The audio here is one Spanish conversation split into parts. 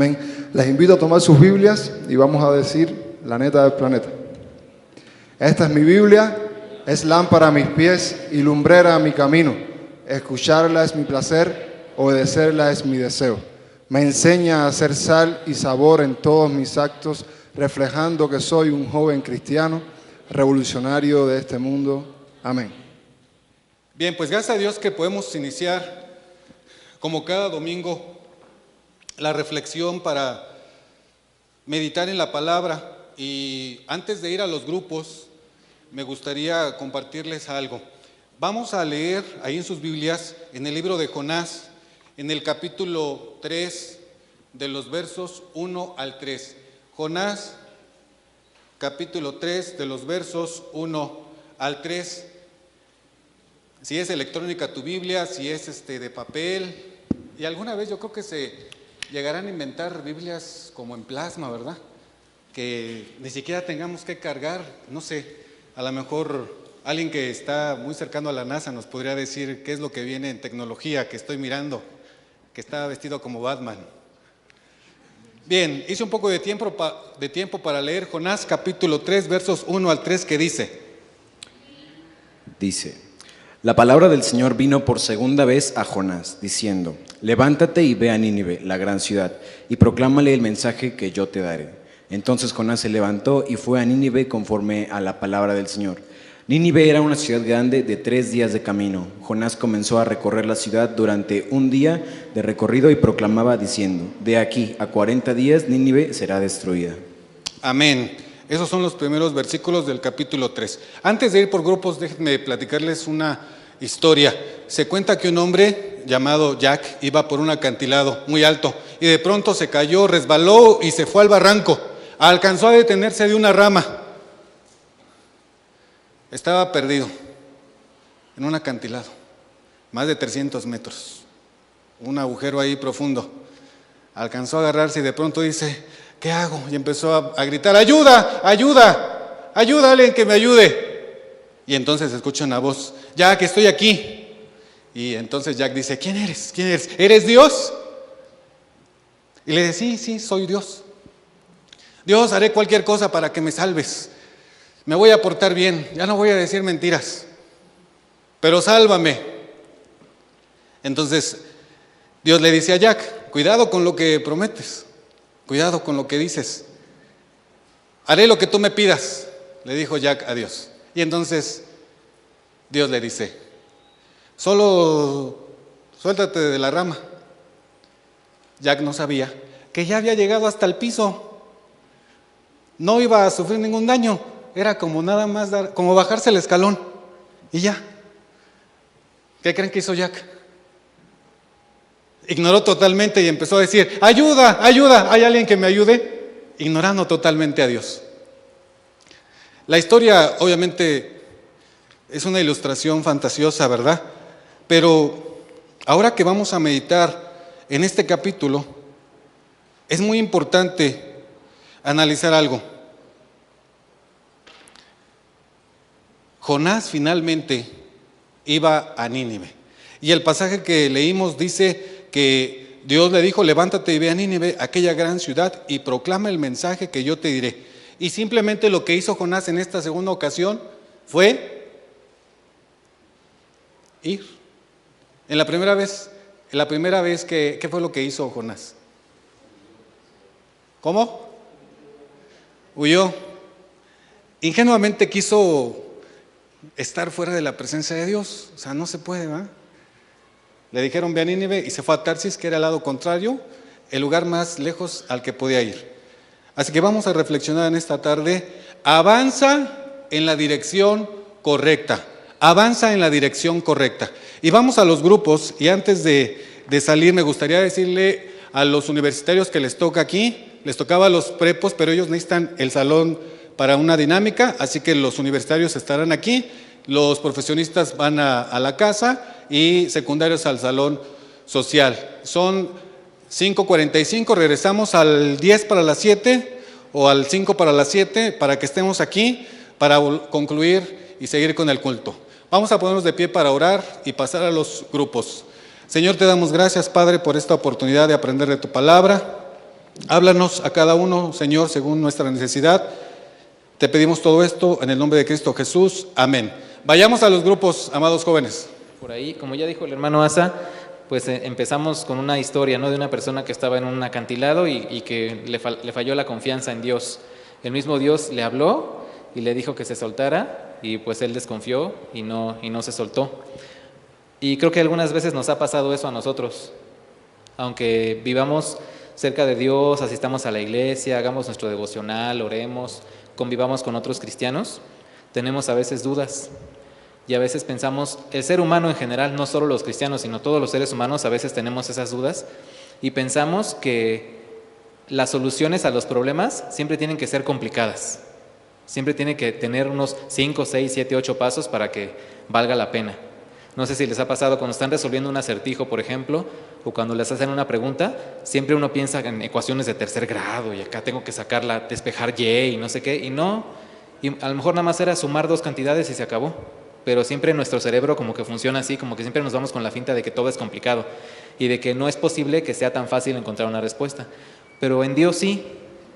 Amén. Les invito a tomar sus Biblias y vamos a decir la neta del planeta. Esta es mi Biblia, es lámpara a mis pies y lumbrera a mi camino. Escucharla es mi placer, obedecerla es mi deseo. Me enseña a hacer sal y sabor en todos mis actos, reflejando que soy un joven cristiano, revolucionario de este mundo. Amén. Bien, pues gracias a Dios que podemos iniciar, como cada domingo, la reflexión para meditar en la palabra. Y antes de ir a los grupos, me gustaría compartirles algo. Vamos a leer ahí en sus Biblias, en el libro de Jonás, en el capítulo 3, de los versos 1 al 3. Jonás, capítulo 3, de los versos 1 al 3. Si es electrónica tu Biblia, si es de papel, y alguna vez yo creo que se llegarán a inventar Biblias como en plasma, ¿verdad? Que ni siquiera tengamos que cargar, no sé, a lo mejor alguien que está muy cercano a la NASA nos podría decir qué es lo que viene en tecnología que estoy mirando, que está vestido como Batman. Bien, hice un poco de tiempo para leer Jonás capítulo 3, versos 1 al 3, que dice: la palabra del Señor vino por segunda vez a Jonás, diciendo: levántate y ve a Nínive, la gran ciudad, y proclámale el mensaje que yo te daré. Entonces Jonás se levantó y fue a Nínive conforme a la palabra del Señor. Nínive era una ciudad grande de 3 días de camino. Jonás comenzó a recorrer la ciudad durante un día de recorrido y proclamaba diciendo: de aquí a 40 días Nínive será destruida. Amén. Esos son los primeros versículos del capítulo 3. Antes de ir por grupos, déjenme platicarles una historia. Se cuenta que un hombre llamado Jack iba por un acantilado muy alto y de pronto se cayó, resbaló y se fue al barranco. Alcanzó a detenerse de una rama. Estaba perdido en un acantilado, más de 300 metros, un agujero ahí profundo. Alcanzó a agarrarse y de pronto dice: ¿qué hago? Y empezó a gritar: ¡ayuda! ¡Ayuda! ¡Ayuda! ¡Alguien que me ayude! Y entonces escucha una voz: Jack, estoy aquí. Y entonces Jack dice: ¿quién eres? ¿Quién eres? ¿Eres Dios? Y le dice: sí, soy Dios. Dios, haré cualquier cosa para que me salves. Me voy a portar bien, ya no voy a decir mentiras, pero sálvame. Entonces Dios le dice a Jack: cuidado con lo que prometes, cuidado con lo que dices. Haré lo que tú me pidas, le dijo Jack a Dios. Y entonces Dios le dice: solo suéltate de la rama. Jack no sabía que ya había llegado hasta el piso. No iba a sufrir ningún daño. Era como nada más como bajarse el escalón y ya. ¿Qué creen que hizo Jack? Ignoró totalmente y empezó a decir: ayuda, ayuda, ¿hay alguien que me ayude? Ignorando totalmente a Dios. La historia obviamente es una ilustración fantasiosa, ¿verdad? Pero ahora que vamos a meditar en este capítulo, es muy importante analizar algo. Jonás finalmente iba a Nínive. Y el pasaje que leímos dice que Dios le dijo: levántate y ve a Nínive, aquella gran ciudad, y proclama el mensaje que yo te diré. Y simplemente lo que hizo Jonás en esta segunda ocasión fue ir. En la primera vez, ¿qué fue lo que hizo Jonás? ¿Cómo? Huyó. Ingenuamente quiso estar fuera de la presencia de Dios. O sea, no se puede, ¿verdad? Le dijeron: ve a Nínive, y se fue a Tarsis, que era el lado contrario, el lugar más lejos al que podía ir. Así que vamos a reflexionar en esta tarde. Avanza en la dirección correcta. Avanza en la dirección correcta. Y vamos a los grupos. Y antes de salir, me gustaría decirle a los universitarios que les toca aquí, les tocaba a los prepos, pero ellos necesitan el salón para una dinámica, así que los universitarios estarán aquí, los profesionistas van a la casa y secundarios al salón social. Son 5:45, regresamos al 10 para las 7 o al 5 para las 7 para que estemos aquí para concluir y seguir con el culto. Vamos a ponernos de pie para orar y pasar a los grupos. Señor, te damos gracias, Padre, por esta oportunidad de aprender de tu palabra. Háblanos a cada uno, Señor, según nuestra necesidad. Te pedimos todo esto en el nombre de Cristo Jesús. Amén. Vayamos a los grupos, amados jóvenes. Por ahí, como ya dijo el hermano Asa, pues empezamos con una historia, ¿no?, de una persona que estaba en un acantilado y que le falló la confianza en Dios. El mismo Dios le habló y le dijo que se soltara y pues él desconfió y no se soltó. Y creo que algunas veces nos ha pasado eso a nosotros. Aunque vivamos cerca de Dios, asistamos a la iglesia, hagamos nuestro devocional, oremos, convivamos con otros cristianos, tenemos a veces dudas. Y a veces pensamos, el ser humano en general, no solo los cristianos, sino todos los seres humanos, a veces tenemos esas dudas y pensamos que las soluciones a los problemas siempre tienen que ser complicadas. Siempre tiene que tener unos 5, 6, 7, 8 pasos para que valga la pena. No sé si les ha pasado cuando están resolviendo un acertijo, por ejemplo, o cuando les hacen una pregunta, siempre uno piensa en ecuaciones de tercer grado y acá tengo que sacarla, despejar y no sé qué, y a lo mejor nada más era sumar 2 cantidades y se acabó. Pero siempre nuestro cerebro como que funciona así, como que siempre nos vamos con la finta de que todo es complicado y de que no es posible que sea tan fácil encontrar una respuesta. Pero en Dios sí,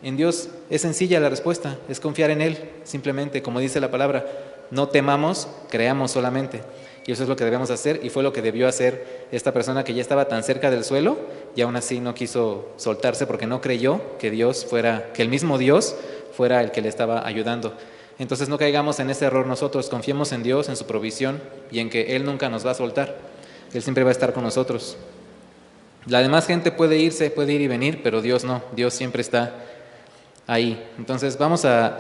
en Dios es sencilla la respuesta, es confiar en Él, simplemente, como dice la palabra, no temamos, creamos solamente. Y eso es lo que debemos hacer y fue lo que debió hacer esta persona que ya estaba tan cerca del suelo y aún así no quiso soltarse porque no creyó que que el mismo Dios fuera el que le estaba ayudando. Entonces no caigamos en ese error nosotros, confiemos en Dios, en su provisión y en que Él nunca nos va a soltar, Él siempre va a estar con nosotros. La demás gente puede irse, puede ir y venir, pero Dios no, Dios siempre está ahí. Entonces vamos a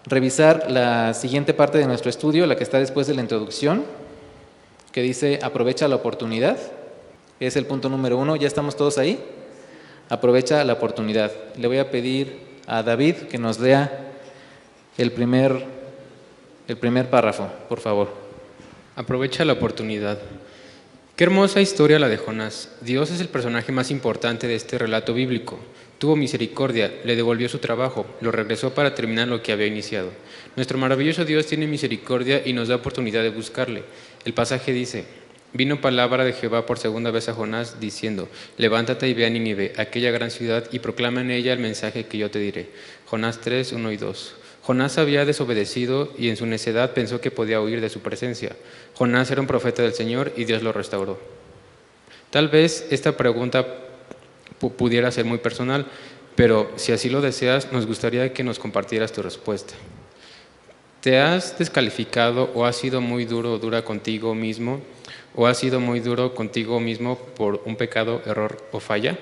revisar la siguiente parte de nuestro estudio, la que está después de la introducción, que dice aprovecha la oportunidad, es el punto número 1, ¿ya estamos todos ahí? Aprovecha la oportunidad. Le voy a pedir a David que nos lea el primer párrafo, por favor. Aprovecha la oportunidad. Qué hermosa historia la de Jonás. Dios es el personaje más importante de este relato bíblico. Tuvo misericordia, le devolvió su trabajo, lo regresó para terminar lo que había iniciado. Nuestro maravilloso Dios tiene misericordia y nos da oportunidad de buscarle. El pasaje dice: vino palabra de Jehová por segunda vez a Jonás, diciendo: levántate y ve a Nínive, aquella gran ciudad, y proclama en ella el mensaje que yo te diré. Jonás 3, 1 y 2. Jonás había desobedecido y en su necedad pensó que podía huir de su presencia. Jonás era un profeta del Señor y Dios lo restauró. Tal vez esta pregunta pudiera ser muy personal, pero si así lo deseas, nos gustaría que nos compartieras tu respuesta. ¿Te has descalificado o has sido muy duro o dura contigo mismo? ¿O has sido muy duro contigo mismo por un pecado, error o falla?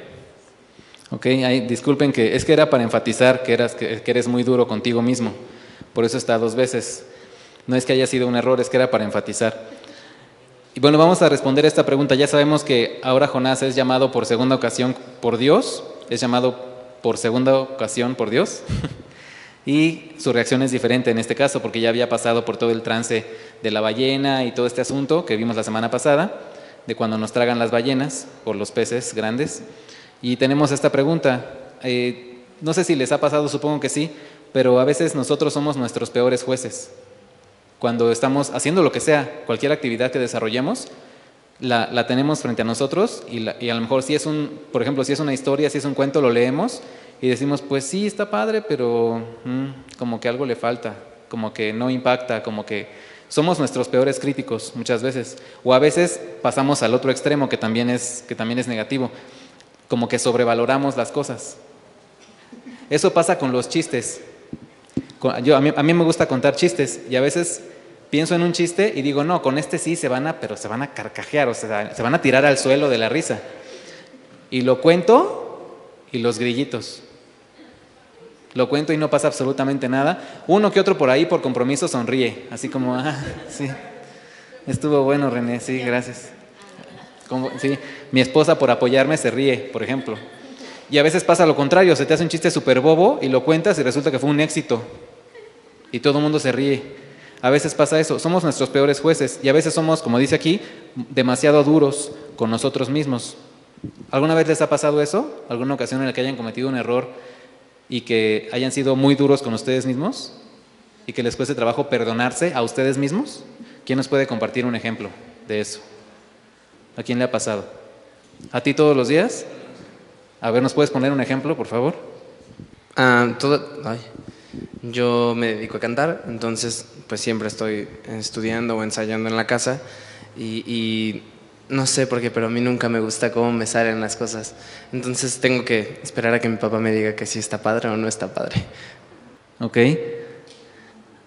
Ok, disculpen que era para enfatizar que eres muy duro contigo mismo, por eso está 2 veces. No es que haya sido un error, es que era para enfatizar. Y bueno, vamos a responder esta pregunta. Ya sabemos que ahora Jonás es llamado por segunda ocasión por Dios, es llamado por segunda ocasión por Dios, y su reacción es diferente en este caso, porque ya había pasado por todo el trance de la ballena y todo este asunto que vimos la semana pasada, de cuando nos tragan las ballenas por los peces grandes. Y tenemos esta pregunta, no sé si les ha pasado, supongo que sí, pero a veces nosotros somos nuestros peores jueces. Cuando estamos haciendo lo que sea, cualquier actividad que desarrollemos, la tenemos frente a nosotros y a lo mejor por ejemplo, si es una historia, si es un cuento, lo leemos y decimos, pues sí, está padre, pero como que algo le falta, como que no impacta, como que somos nuestros peores críticos muchas veces. O a veces pasamos al otro extremo que también es negativo. Como que sobrevaloramos las cosas. Eso pasa con los chistes. A mí me gusta contar chistes y a veces pienso en un chiste y digo, no, con este sí pero se van a carcajear, o sea, se van a tirar al suelo de la risa. Y lo cuento y los grillitos. Lo cuento y no pasa absolutamente nada. Uno que otro por ahí por compromiso sonríe, así como, sí, estuvo bueno, René, sí, gracias. Sí, mi esposa por apoyarme se ríe, por ejemplo. Y a veces pasa lo contrario, se te hace un chiste súper bobo y lo cuentas y resulta que fue un éxito. Y todo el mundo se ríe. A veces pasa eso, somos nuestros peores jueces y a veces somos, como dice aquí, demasiado duros con nosotros mismos. ¿Alguna vez les ha pasado eso? ¿Alguna ocasión en la que hayan cometido un error y que hayan sido muy duros con ustedes mismos? ¿Y que les cueste trabajo perdonarse a ustedes mismos? ¿Quién nos puede compartir un ejemplo de eso? ¿A quién le ha pasado? ¿A ti todos los días? A ver, ¿nos puedes poner un ejemplo, por favor? Yo me dedico a cantar, entonces pues siempre estoy estudiando o ensayando en la casa y no sé por qué, pero a mí nunca me gusta cómo me salen las cosas. Entonces tengo que esperar a que mi papá me diga que sí está padre o no está padre. Ok.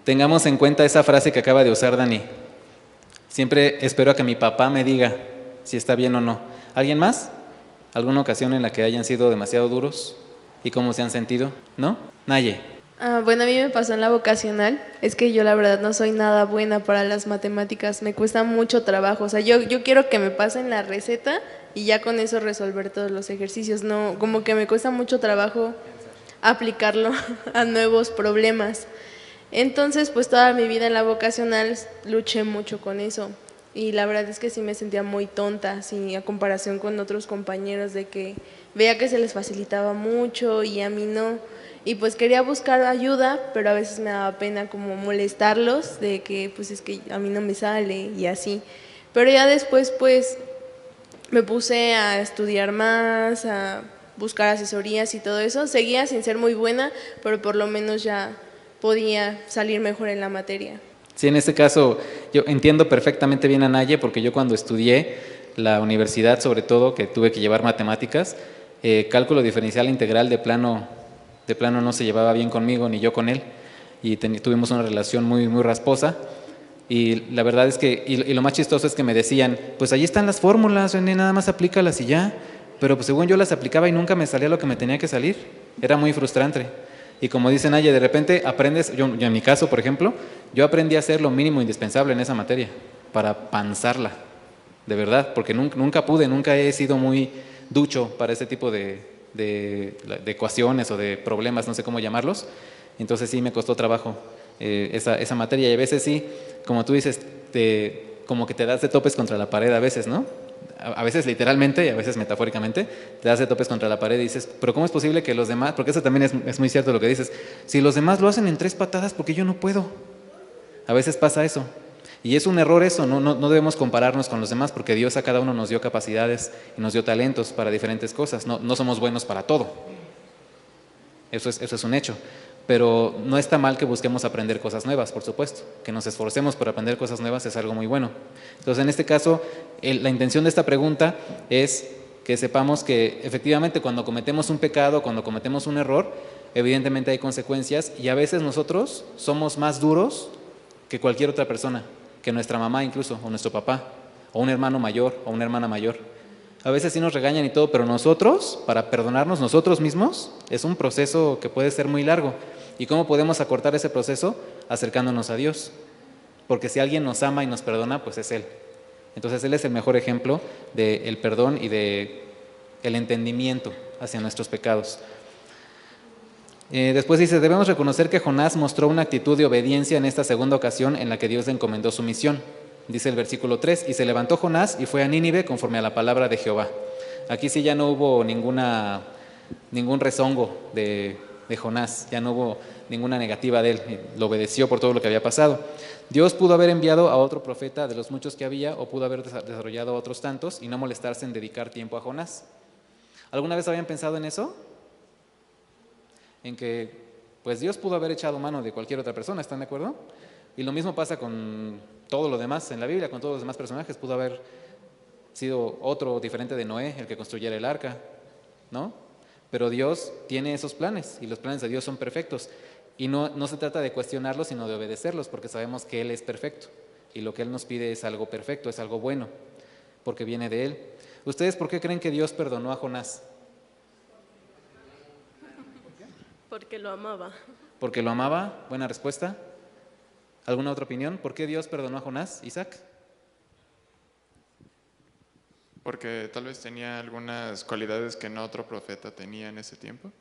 Tengamos en cuenta esa frase que acaba de usar Dani. Siempre espero a que mi papá me diga si está bien o no. ¿Alguien más? ¿Alguna ocasión en la que hayan sido demasiado duros? ¿Y cómo se han sentido? ¿No? Naye. Bueno, a mí me pasó en la vocacional. Es que yo la verdad no soy nada buena para las matemáticas. Me cuesta mucho trabajo. O sea, yo quiero que me pasen la receta y ya con eso resolver todos los ejercicios. No, como que me cuesta mucho trabajo aplicarlo a nuevos problemas. Entonces, pues toda mi vida en la vocacional luché mucho con eso. Y la verdad es que sí me sentía muy tonta, así, a comparación con otros compañeros, de que veía que se les facilitaba mucho y a mí no. Y pues quería buscar ayuda, pero a veces me daba pena como molestarlos, de que pues es que a mí no me sale y así. Pero ya después pues me puse a estudiar más, a buscar asesorías y todo eso. Seguía sin ser muy buena, pero por lo menos ya podía salir mejor en la materia. Sí, en este caso yo entiendo perfectamente bien a Naye, porque yo cuando estudié la universidad, sobre todo, que tuve que llevar matemáticas, cálculo diferencial integral de plano no se llevaba bien conmigo ni yo con él, y tuvimos una relación muy, muy rasposa. Y la verdad es que, y lo más chistoso es que me decían, pues ahí están las fórmulas, René, nada más aplícalas y ya. Pero pues según yo las aplicaba y nunca me salía lo que me tenía que salir. Era muy frustrante. Y como dice Naye, de repente aprendes, yo en mi caso, por ejemplo, yo aprendí a hacer lo mínimo indispensable en esa materia, para panzarla, de verdad, porque nunca he sido muy ducho para ese tipo de ecuaciones o de problemas, no sé cómo llamarlos. Entonces sí me costó trabajo esa materia, y a veces sí, como tú dices, como que te das de topes contra la pared a veces, ¿no? A veces literalmente y a veces metafóricamente, te das de topes contra la pared y dices, pero ¿cómo es posible que los demás, porque eso también es muy cierto lo que dices, si los demás lo hacen en 3 patadas, ¿por qué yo no puedo? A veces pasa eso. Y es un error eso, no debemos compararnos con los demás, porque Dios a cada uno nos dio capacidades y nos dio talentos para diferentes cosas. No somos buenos para todo. Eso es un hecho. Pero no está mal que busquemos aprender cosas nuevas, por supuesto. Que nos esforcemos por aprender cosas nuevas es algo muy bueno. Entonces, en este caso, la intención de esta pregunta es que sepamos que efectivamente cuando cometemos un pecado, cuando cometemos un error, evidentemente hay consecuencias, y a veces nosotros somos más duros que cualquier otra persona, que nuestra mamá incluso, o nuestro papá, o un hermano mayor, o una hermana mayor. A veces sí nos regañan y todo, pero nosotros, para perdonarnos nosotros mismos, es un proceso que puede ser muy largo. ¿Y cómo podemos acortar ese proceso? Acercándonos a Dios. Porque si alguien nos ama y nos perdona, pues es Él. Entonces Él es el mejor ejemplo del perdón y del entendimiento hacia nuestros pecados. Después dice, debemos reconocer que Jonás mostró una actitud de obediencia en esta segunda ocasión en la que Dios le encomendó su misión. Dice el versículo 3, y se levantó Jonás y fue a Nínive conforme a la palabra de Jehová. Aquí sí ya no hubo ningún rezongo de Jonás, ya no hubo ninguna negativa de él, lo obedeció por todo lo que había pasado. Dios pudo haber enviado a otro profeta de los muchos que había, o pudo haber desarrollado otros tantos y no molestarse en dedicar tiempo a Jonás. ¿Alguna vez habían pensado en eso? En que pues Dios pudo haber echado mano de cualquier otra persona, ¿están de acuerdo? Y lo mismo pasa con todo lo demás en la Biblia, con todos los demás personajes. Pudo haber sido otro diferente de Noé el que construyera el arca, ¿no? Pero Dios tiene esos planes, y los planes de Dios son perfectos. Y no se trata de cuestionarlos, sino de obedecerlos, porque sabemos que Él es perfecto. Y lo que Él nos pide es algo perfecto, es algo bueno, porque viene de Él. ¿Ustedes por qué creen que Dios perdonó a Jonás? Porque lo amaba. ¿Porque lo amaba? Buena respuesta. ¿Alguna otra opinión? ¿Por qué Dios perdonó a Jonás, Isaac? Porque tal vez tenía algunas cualidades que no otro profeta tenía en ese tiempo.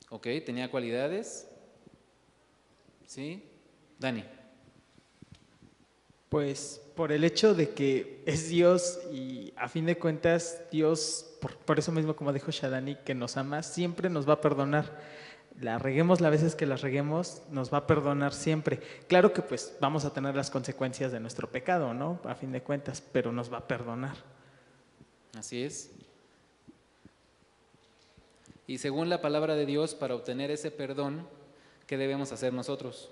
Ok, tenía cualidades. ¿Sí? Dani. Pues por el hecho de que es Dios, y a fin de cuentas Dios, por eso mismo como dijo Shadani, que nos ama, siempre nos va a perdonar. La reguemos las veces que las reguemos, nos va a perdonar siempre. Claro que pues vamos a tener las consecuencias de nuestro pecado, ¿no? A fin de cuentas, pero nos va a perdonar. Así es. Y según la palabra de Dios, para obtener ese perdón, ¿qué debemos hacer nosotros?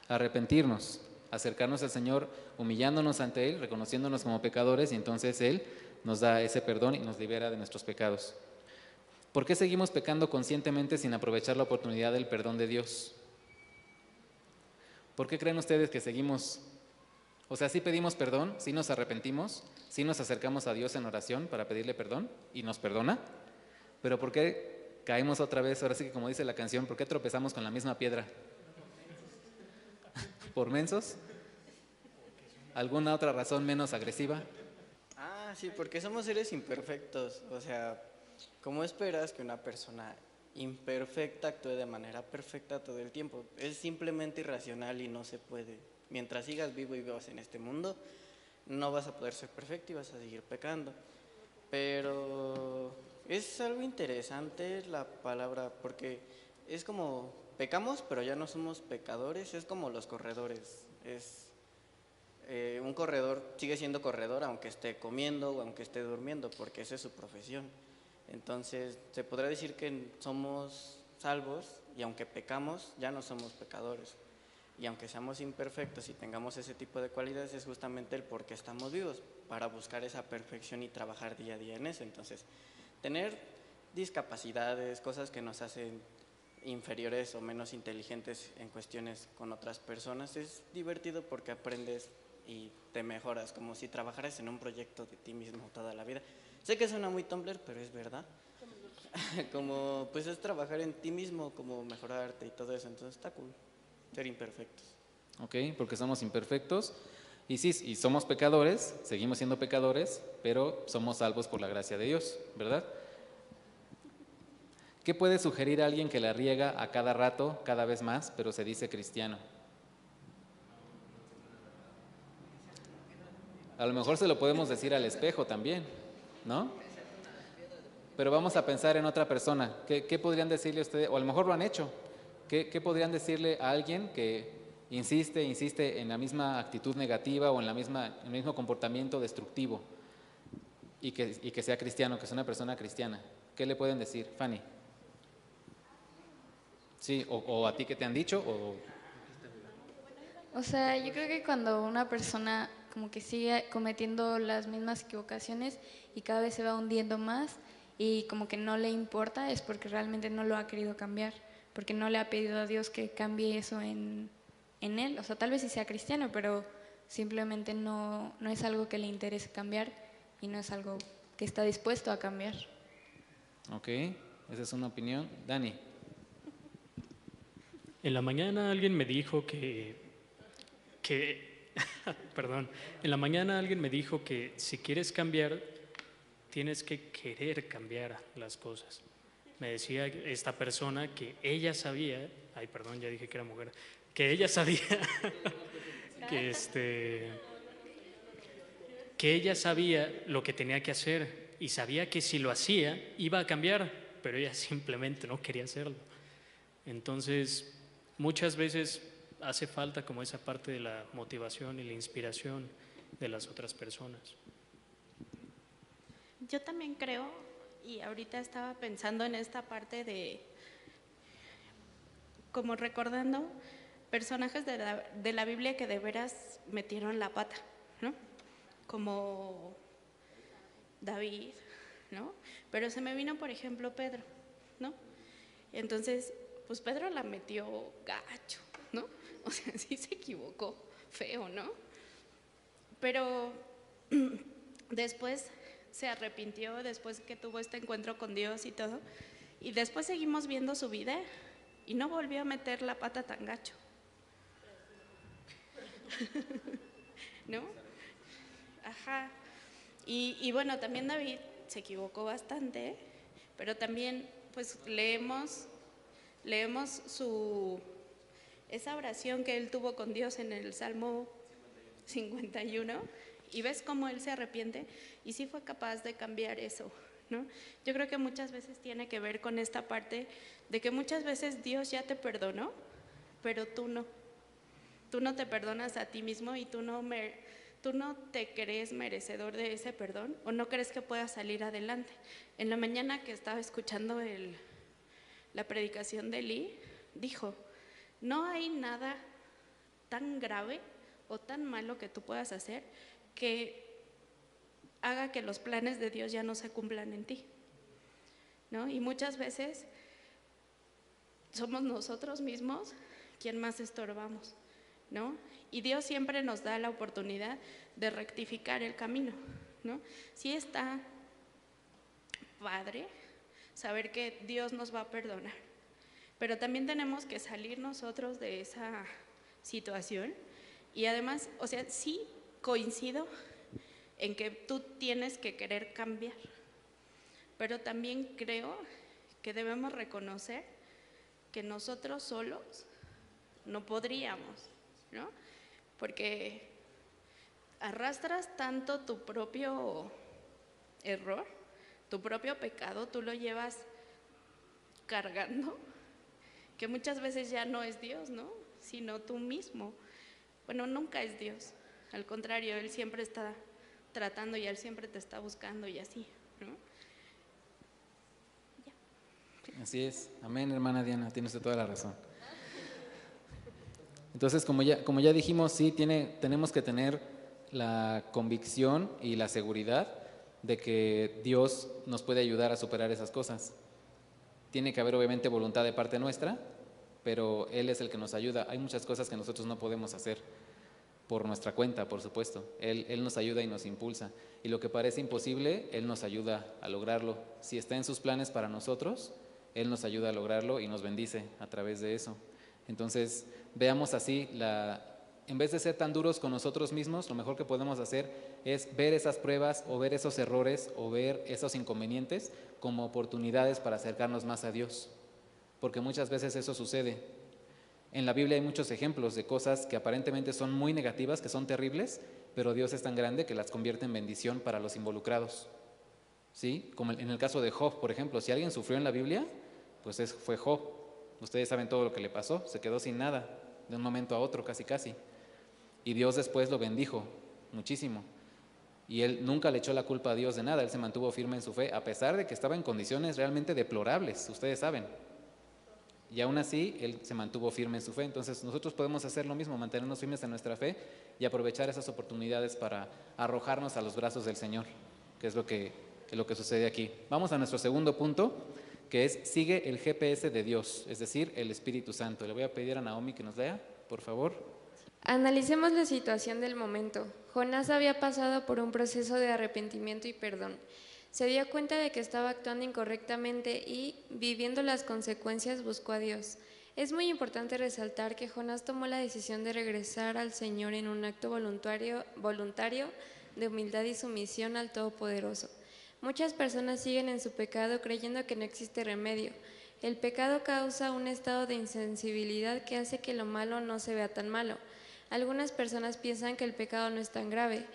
Arrepentirnos, acercarnos al Señor, humillándonos ante Él, reconociéndonos como pecadores, y entonces Él nos da ese perdón y nos libera de nuestros pecados. ¿Por qué seguimos pecando conscientemente sin aprovechar la oportunidad del perdón de Dios? ¿Por qué creen ustedes que seguimos? O sea, sí pedimos perdón, sí nos arrepentimos, sí nos acercamos a Dios en oración para pedirle perdón y nos perdona, pero ¿por qué caemos otra vez? Ahora sí que como dice la canción, ¿por qué tropezamos con la misma piedra? ¿Por mensos? ¿Alguna otra razón menos agresiva? Sí, porque somos seres imperfectos. O sea, ¿cómo esperas que una persona imperfecta actúe de manera perfecta todo el tiempo? Es simplemente irracional y no se puede. Mientras sigas vivo y vivas en este mundo, no vas a poder ser perfecto y vas a seguir pecando. Pero es algo interesante la palabra, porque es como pecamos, pero ya no somos pecadores. Es como los corredores. Un corredor sigue siendo corredor aunque esté comiendo o aunque esté durmiendo, porque esa es su profesión. Entonces se podrá decir que somos salvos y aunque pecamos ya no somos pecadores, y aunque seamos imperfectos y tengamos ese tipo de cualidades, es justamente el por qué estamos vivos, para buscar esa perfección y trabajar día a día en eso. Entonces tener discapacidades, cosas que nos hacen inferiores o menos inteligentes en cuestiones con otras personas, es divertido porque aprendes y te mejoras, como si trabajaras en un proyecto de ti mismo toda la vida. Sé que suena muy Tumblr, pero es verdad. Como pues es trabajar en ti mismo, como mejorarte y todo eso. Entonces está cool ser imperfectos. Ok, porque somos imperfectos y sí, y somos pecadores, seguimos siendo pecadores, pero somos salvos por la gracia de Dios, ¿verdad? ¿Qué puede sugerir a alguien que la riega a cada rato, cada vez más, pero se dice cristiano? A lo mejor se lo podemos decir al espejo también, ¿no? Pero vamos a pensar en otra persona. ¿Qué podrían decirle a ustedes? O a lo mejor lo han hecho. ¿Qué podrían decirle a alguien que insiste en la misma actitud negativa o en el mismo comportamiento destructivo y que sea cristiano, que sea una persona cristiana? ¿Qué le pueden decir, Fanny? Sí, o a ti que te han dicho, O sea, yo creo que cuando una persona como que sigue cometiendo las mismas equivocaciones y cada vez se va hundiendo más y como que no le importa, es porque realmente no lo ha querido cambiar, porque no le ha pedido a Dios que cambie eso en él. O sea, tal vez sí sea cristiano, pero simplemente no es algo que le interese cambiar y no es algo que está dispuesto a cambiar. Ok, esa es una opinión. Dani. En la mañana alguien me dijo perdón, en la mañana alguien me dijo que si quieres cambiar, tienes que querer cambiar las cosas. Me decía esta persona que ella sabía, ay perdón, ya dije que era mujer, que ella sabía que ella sabía lo que tenía que hacer y sabía que si lo hacía iba a cambiar, pero ella simplemente no quería hacerlo. Entonces, muchas veces hace falta como esa parte de la motivación y la inspiración de las otras personas. Yo también creo, y ahorita estaba pensando en esta parte de, como recordando personajes de la Biblia que de veras metieron la pata, ¿no? Como David, ¿no? Pero se me vino, por ejemplo, Pedro, ¿no? Entonces, pues Pedro la metió gacho, ¿no? O sea, sí se equivocó, feo, ¿no? Pero después se arrepintió, después que tuvo este encuentro con Dios y todo, y después seguimos viendo su vida y no volvió a meter la pata tan gacho. ¿No? Ajá. Y bueno, también David se equivocó bastante, pero también pues leemos esa oración que él tuvo con Dios en el Salmo 51 y ves cómo él se arrepiente y sí fue capaz de cambiar eso, ¿no? Yo creo que muchas veces tiene que ver con esta parte de que muchas veces Dios ya te perdonó, pero tú no te perdonas a ti mismo y tú no ¿tú no te crees merecedor de ese perdón o no crees que puedas salir adelante? En la mañana que estaba escuchando la predicación de Lee, dijo, no hay nada tan grave o tan malo que tú puedas hacer que haga que los planes de Dios ya no se cumplan en ti, ¿no? Y muchas veces somos nosotros mismos quien más estorbamos, ¿no? Y Dios siempre nos da la oportunidad de rectificar el camino, ¿no? Sí está padre saber que Dios nos va a perdonar, pero también tenemos que salir nosotros de esa situación. Y además, o sea, sí coincido en que tú tienes que querer cambiar, pero también creo que debemos reconocer que nosotros solos no podríamos, ¿no? Porque arrastras tanto tu propio error, tu propio pecado, tú lo llevas cargando, que muchas veces ya no es Dios, ¿no? Sino tú mismo. Bueno, nunca es Dios, al contrario, Él siempre está tratando y Él siempre te está buscando y así, ¿no? Así es. Amén, hermana Diana, tiene usted toda la razón. Entonces, como ya dijimos, sí, tenemos que tener la convicción y la seguridad de que Dios nos puede ayudar a superar esas cosas. Tiene que haber obviamente voluntad de parte nuestra, pero Él es el que nos ayuda. Hay muchas cosas que nosotros no podemos hacer por nuestra cuenta, por supuesto. Él nos ayuda y nos impulsa. Y lo que parece imposible, Él nos ayuda a lograrlo. Si está en sus planes para nosotros, Él nos ayuda a lograrlo y nos bendice a través de eso. Entonces, veamos así, en vez de ser tan duros con nosotros mismos, lo mejor que podemos hacer es ver esas pruebas o ver esos errores o ver esos inconvenientes como oportunidades para acercarnos más a Dios. Porque muchas veces eso sucede. En la Biblia hay muchos ejemplos de cosas que aparentemente son muy negativas, que son terribles, pero Dios es tan grande que las convierte en bendición para los involucrados. ¿Sí? Como en el caso de Job, por ejemplo, si alguien sufrió en la Biblia, pues fue Job. Ustedes saben todo lo que le pasó, se quedó sin nada, de un momento a otro, casi. Y Dios después lo bendijo muchísimo. Y él nunca le echó la culpa a Dios de nada, él se mantuvo firme en su fe, a pesar de que estaba en condiciones realmente deplorables, ustedes saben. Y aún así, él se mantuvo firme en su fe. Entonces nosotros podemos hacer lo mismo, mantenernos firmes en nuestra fe y aprovechar esas oportunidades para arrojarnos a los brazos del Señor, que es lo que sucede aquí. Vamos a nuestro segundo punto, que es sigue el GPS de Dios, es decir, el Espíritu Santo. Le voy a pedir a Naomi que nos lea, por favor. Analicemos la situación del momento. Jonás había pasado por un proceso de arrepentimiento y perdón. Se dio cuenta de que estaba actuando incorrectamente y, viviendo las consecuencias, buscó a Dios. Es muy importante resaltar que Jonás tomó la decisión de regresar al Señor en un acto voluntario de humildad y sumisión al Todopoderoso. Muchas personas siguen en su pecado creyendo que no existe remedio. El pecado causa un estado de insensibilidad que hace que lo malo no se vea tan malo. Algunas personas piensan que el pecado no es tan grave,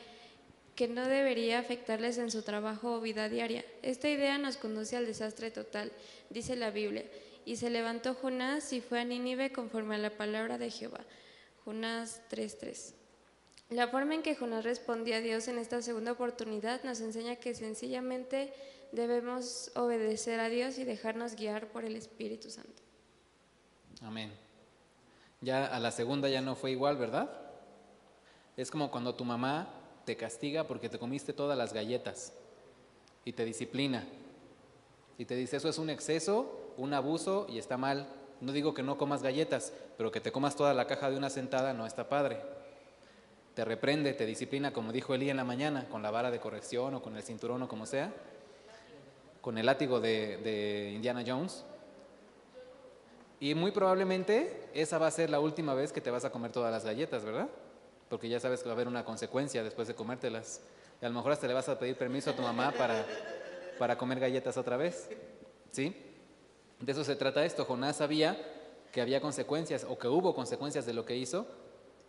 que no debería afectarles en su trabajo o vida diaria. Esta idea nos conduce al desastre total, dice la Biblia. Y se levantó Jonás y fue a Nínive conforme a la palabra de Jehová. Jonás 3:3. La forma en que Jonás respondió a Dios en esta segunda oportunidad nos enseña que sencillamente debemos obedecer a Dios y dejarnos guiar por el Espíritu Santo. Amén. Ya a la segunda ya no fue igual, ¿verdad? Es como cuando tu mamá te castiga porque te comiste todas las galletas y te disciplina y te dice eso es un exceso, un abuso y está mal. No digo que no comas galletas, pero que te comas toda la caja de una sentada no está padre. Te reprende, te disciplina, como dijo Elí en la mañana, con la vara de corrección o con el cinturón o como sea, con el látigo de Indiana Jones. Y muy probablemente esa va a ser la última vez que te vas a comer todas las galletas, ¿verdad? Porque ya sabes que va a haber una consecuencia después de comértelas. Y a lo mejor hasta le vas a pedir permiso a tu mamá para comer galletas otra vez, ¿sí? De eso se trata esto. Jonás sabía que había consecuencias o que hubo consecuencias de lo que hizo,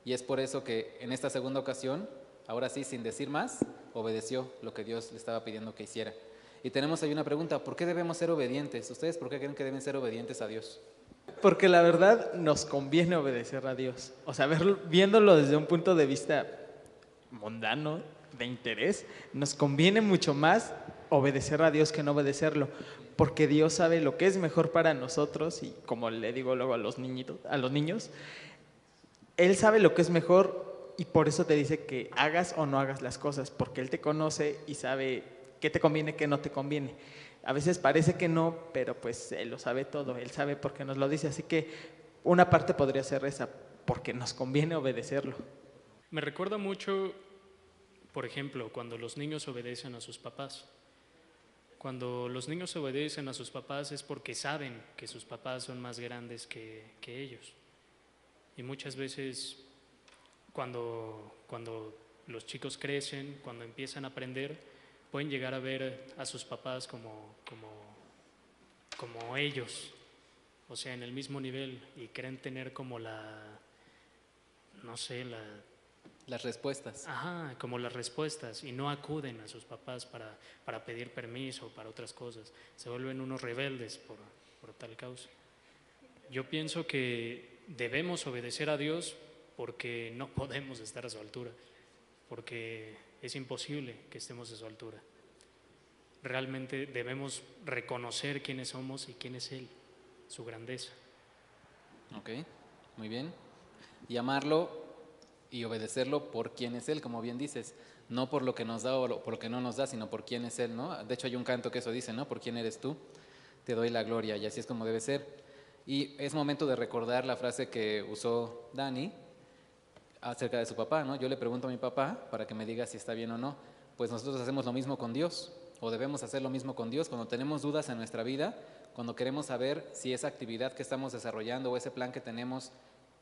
y es por eso que en esta segunda ocasión, ahora sí, sin decir más, obedeció lo que Dios le estaba pidiendo que hiciera. Y tenemos ahí una pregunta: ¿por qué debemos ser obedientes? ¿Ustedes por qué creen que deben ser obedientes a Dios? Porque la verdad nos conviene obedecer a Dios. O sea, viéndolo desde un punto de vista mundano, de interés, nos conviene mucho más obedecer a Dios que no obedecerlo, porque Dios sabe lo que es mejor para nosotros y como le digo luego a los niños, Él sabe lo que es mejor y por eso te dice que hagas o no hagas las cosas, porque Él te conoce y sabe qué te conviene, qué no te conviene. A veces parece que no, pero pues Él lo sabe todo, Él sabe por qué nos lo dice, así que una parte podría ser esa, porque nos conviene obedecerlo. Me recuerda mucho, por ejemplo, cuando los niños obedecen a sus papás. Cuando los niños obedecen a sus papás es porque saben que sus papás son más grandes que ellos. Y muchas veces cuando los chicos crecen, cuando empiezan a aprender, pueden llegar a ver a sus papás como ellos, o sea, en el mismo nivel, y creen tener como las respuestas. Ajá, como las respuestas, y no acuden a sus papás para pedir permiso o para otras cosas. Se vuelven unos rebeldes por tal causa. Yo pienso que debemos obedecer a Dios porque no podemos estar a su altura, porque es imposible que estemos a su altura. Realmente debemos reconocer quiénes somos y quién es Él, su grandeza. Ok, muy bien. Y amarlo y obedecerlo por quién es Él, como bien dices, no por lo que nos da o por lo que no nos da, sino por quién es Él, ¿no? De hecho hay un canto que eso dice, ¿no? Por quién eres tú, te doy la gloria, y así es como debe ser. Y es momento de recordar la frase que usó Dani acerca de su papá, ¿no? Yo le pregunto a mi papá para que me diga si está bien o no. Pues nosotros hacemos lo mismo con Dios, o debemos hacer lo mismo con Dios cuando tenemos dudas en nuestra vida, cuando queremos saber si esa actividad que estamos desarrollando o ese plan que tenemos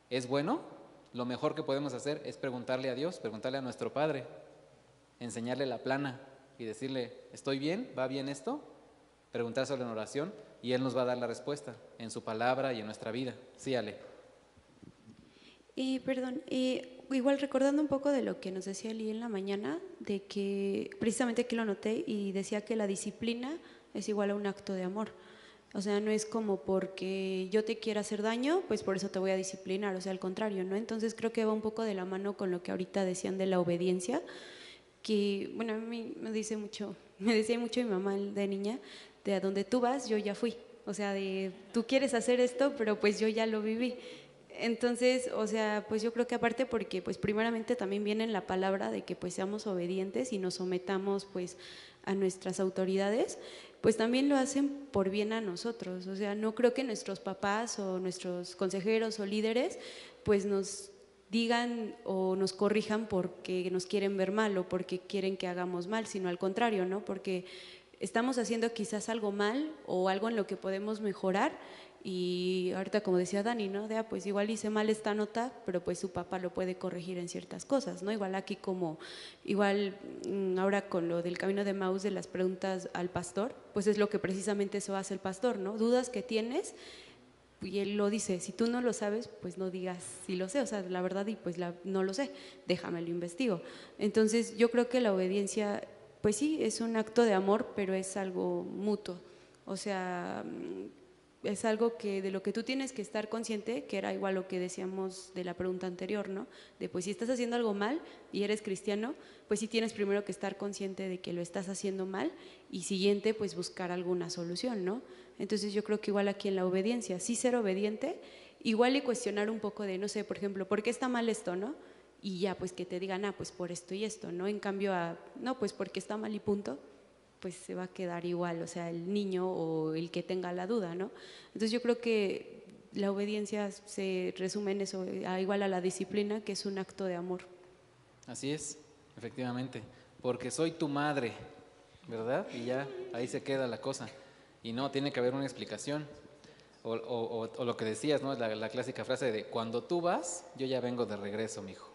es bueno. Lo mejor que podemos hacer es preguntarle a Dios, preguntarle a nuestro Padre, enseñarle la plana y decirle, ¿estoy bien? ¿Va bien esto? Preguntárselo en oración y Él nos va a dar la respuesta en su palabra y en nuestra vida. Sí, Ale. Perdón, igual recordando un poco de lo que nos decía Lee en la mañana, de que precisamente aquí lo noté y decía que la disciplina es igual a un acto de amor. O sea, no es como porque yo te quiera hacer daño, pues por eso te voy a disciplinar, o sea, al contrario, ¿no? Entonces creo que va un poco de la mano con lo que ahorita decían de la obediencia, que, bueno, a mí me decía mucho mi mamá de niña, de a donde tú vas, yo ya fui. O sea, de tú quieres hacer esto, pero pues yo ya lo viví. Entonces, o sea, pues yo creo que aparte porque pues primeramente también viene en la palabra de que pues seamos obedientes y nos sometamos pues a nuestras autoridades, pues también lo hacen por bien a nosotros. O sea, no creo que nuestros papás o nuestros consejeros o líderes pues nos digan o nos corrijan porque nos quieren ver mal o porque quieren que hagamos mal, sino al contrario, ¿no? Porque estamos haciendo quizás algo mal o algo en lo que podemos mejorar. Y ahorita como decía Dani, ¿no? Pues igual hice mal esta nota, pero pues su papá lo puede corregir en ciertas cosas, ¿no? Igual aquí ahora con lo del camino de Maús de las preguntas al pastor, pues es lo que precisamente eso hace el pastor, ¿no? Dudas que tienes y él lo dice, si tú no lo sabes, pues no digas si lo sé, o sea, la verdad y pues no lo sé, déjame lo investigo. Entonces yo creo que la obediencia, pues sí, es un acto de amor, pero es algo mutuo, o sea, es algo que de lo que tú tienes que estar consciente, que era igual lo que decíamos de la pregunta anterior, ¿no? De pues si estás haciendo algo mal y eres cristiano, pues sí tienes primero que estar consciente de que lo estás haciendo mal y siguiente pues buscar alguna solución, ¿no? Entonces yo creo que igual aquí en la obediencia, sí ser obediente, igual y cuestionar un poco de, no sé, por ejemplo, ¿por qué está mal esto, no? Y ya pues que te digan, pues por esto y esto, ¿no? En cambio no, pues porque está mal y punto, pues se va a quedar igual, o sea, el niño o el que tenga la duda, ¿no? Entonces yo creo que la obediencia se resume en eso, igual a la disciplina, que es un acto de amor. Así es, efectivamente, porque soy tu madre, ¿verdad? Y ya ahí se queda la cosa. Y no, tiene que haber una explicación. O lo que decías, ¿no? La clásica frase de cuando tú vas, yo ya vengo de regreso, mijo.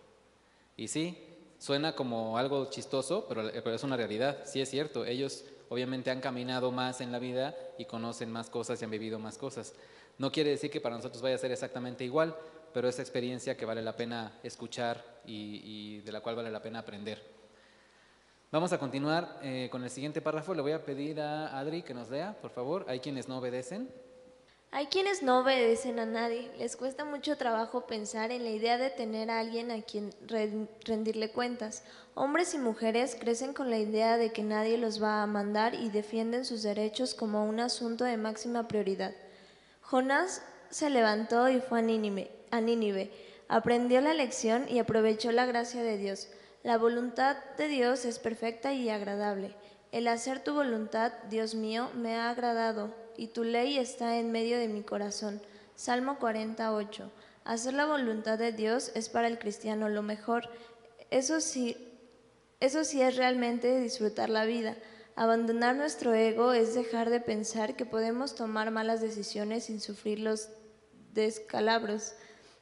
Y sí, suena como algo chistoso, pero es una realidad. Sí es cierto, ellos obviamente han caminado más en la vida y conocen más cosas y han vivido más cosas. No quiere decir que para nosotros vaya a ser exactamente igual, pero es experiencia que vale la pena escuchar y de la cual vale la pena aprender. Vamos a continuar con el siguiente párrafo. Le voy a pedir a Adri que nos lea, por favor. Hay quienes no obedecen. Hay quienes no obedecen a nadie, les cuesta mucho trabajo pensar en la idea de tener a alguien a quien rendirle cuentas. Hombres y mujeres crecen con la idea de que nadie los va a mandar y defienden sus derechos como un asunto de máxima prioridad. Jonás se levantó y fue a Nínive, aprendió la lección y aprovechó la gracia de Dios. La voluntad de Dios es perfecta y agradable. El hacer tu voluntad, Dios mío, me ha agradado, y tu ley está en medio de mi corazón. Salmo 48. Hacer la voluntad de Dios es para el cristiano lo mejor. Eso sí es realmente disfrutar la vida. Abandonar nuestro ego es dejar de pensar que podemos tomar malas decisiones sin sufrir los descalabros,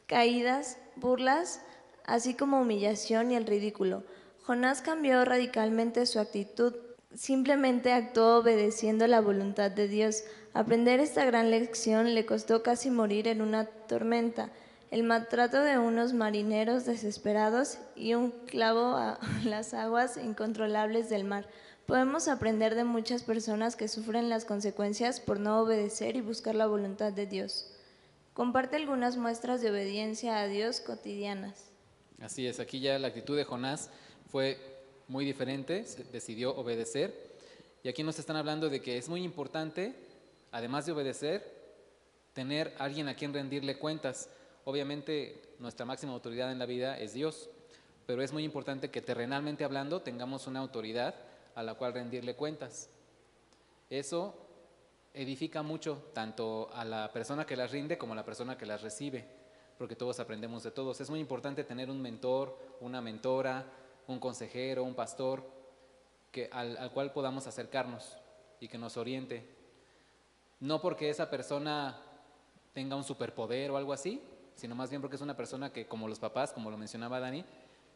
caídas, burlas, así como humillación y el ridículo. Jonás cambió radicalmente su actitud. Simplemente actuó obedeciendo la voluntad de Dios. Aprender esta gran lección le costó casi morir en una tormenta, el maltrato de unos marineros desesperados y un clavo a las aguas incontrolables del mar. Podemos aprender de muchas personas que sufren las consecuencias por no obedecer y buscar la voluntad de Dios. Comparte algunas muestras de obediencia a Dios cotidianas. Así es, aquí ya la actitud de Jonás fue muy diferente, decidió obedecer. Y aquí nos están hablando de que es muy importante, además de obedecer, tener a alguien a quien rendirle cuentas. Obviamente nuestra máxima autoridad en la vida es Dios, pero es muy importante que terrenalmente hablando tengamos una autoridad a la cual rendirle cuentas. Eso edifica mucho tanto a la persona que las rinde como a la persona que las recibe, porque todos aprendemos de todos. Es muy importante tener un mentor, una mentora, un consejero, un pastor, al cual podamos acercarnos y que nos oriente. No porque esa persona tenga un superpoder o algo así, sino más bien porque es una persona que, como los papás, como lo mencionaba Dani,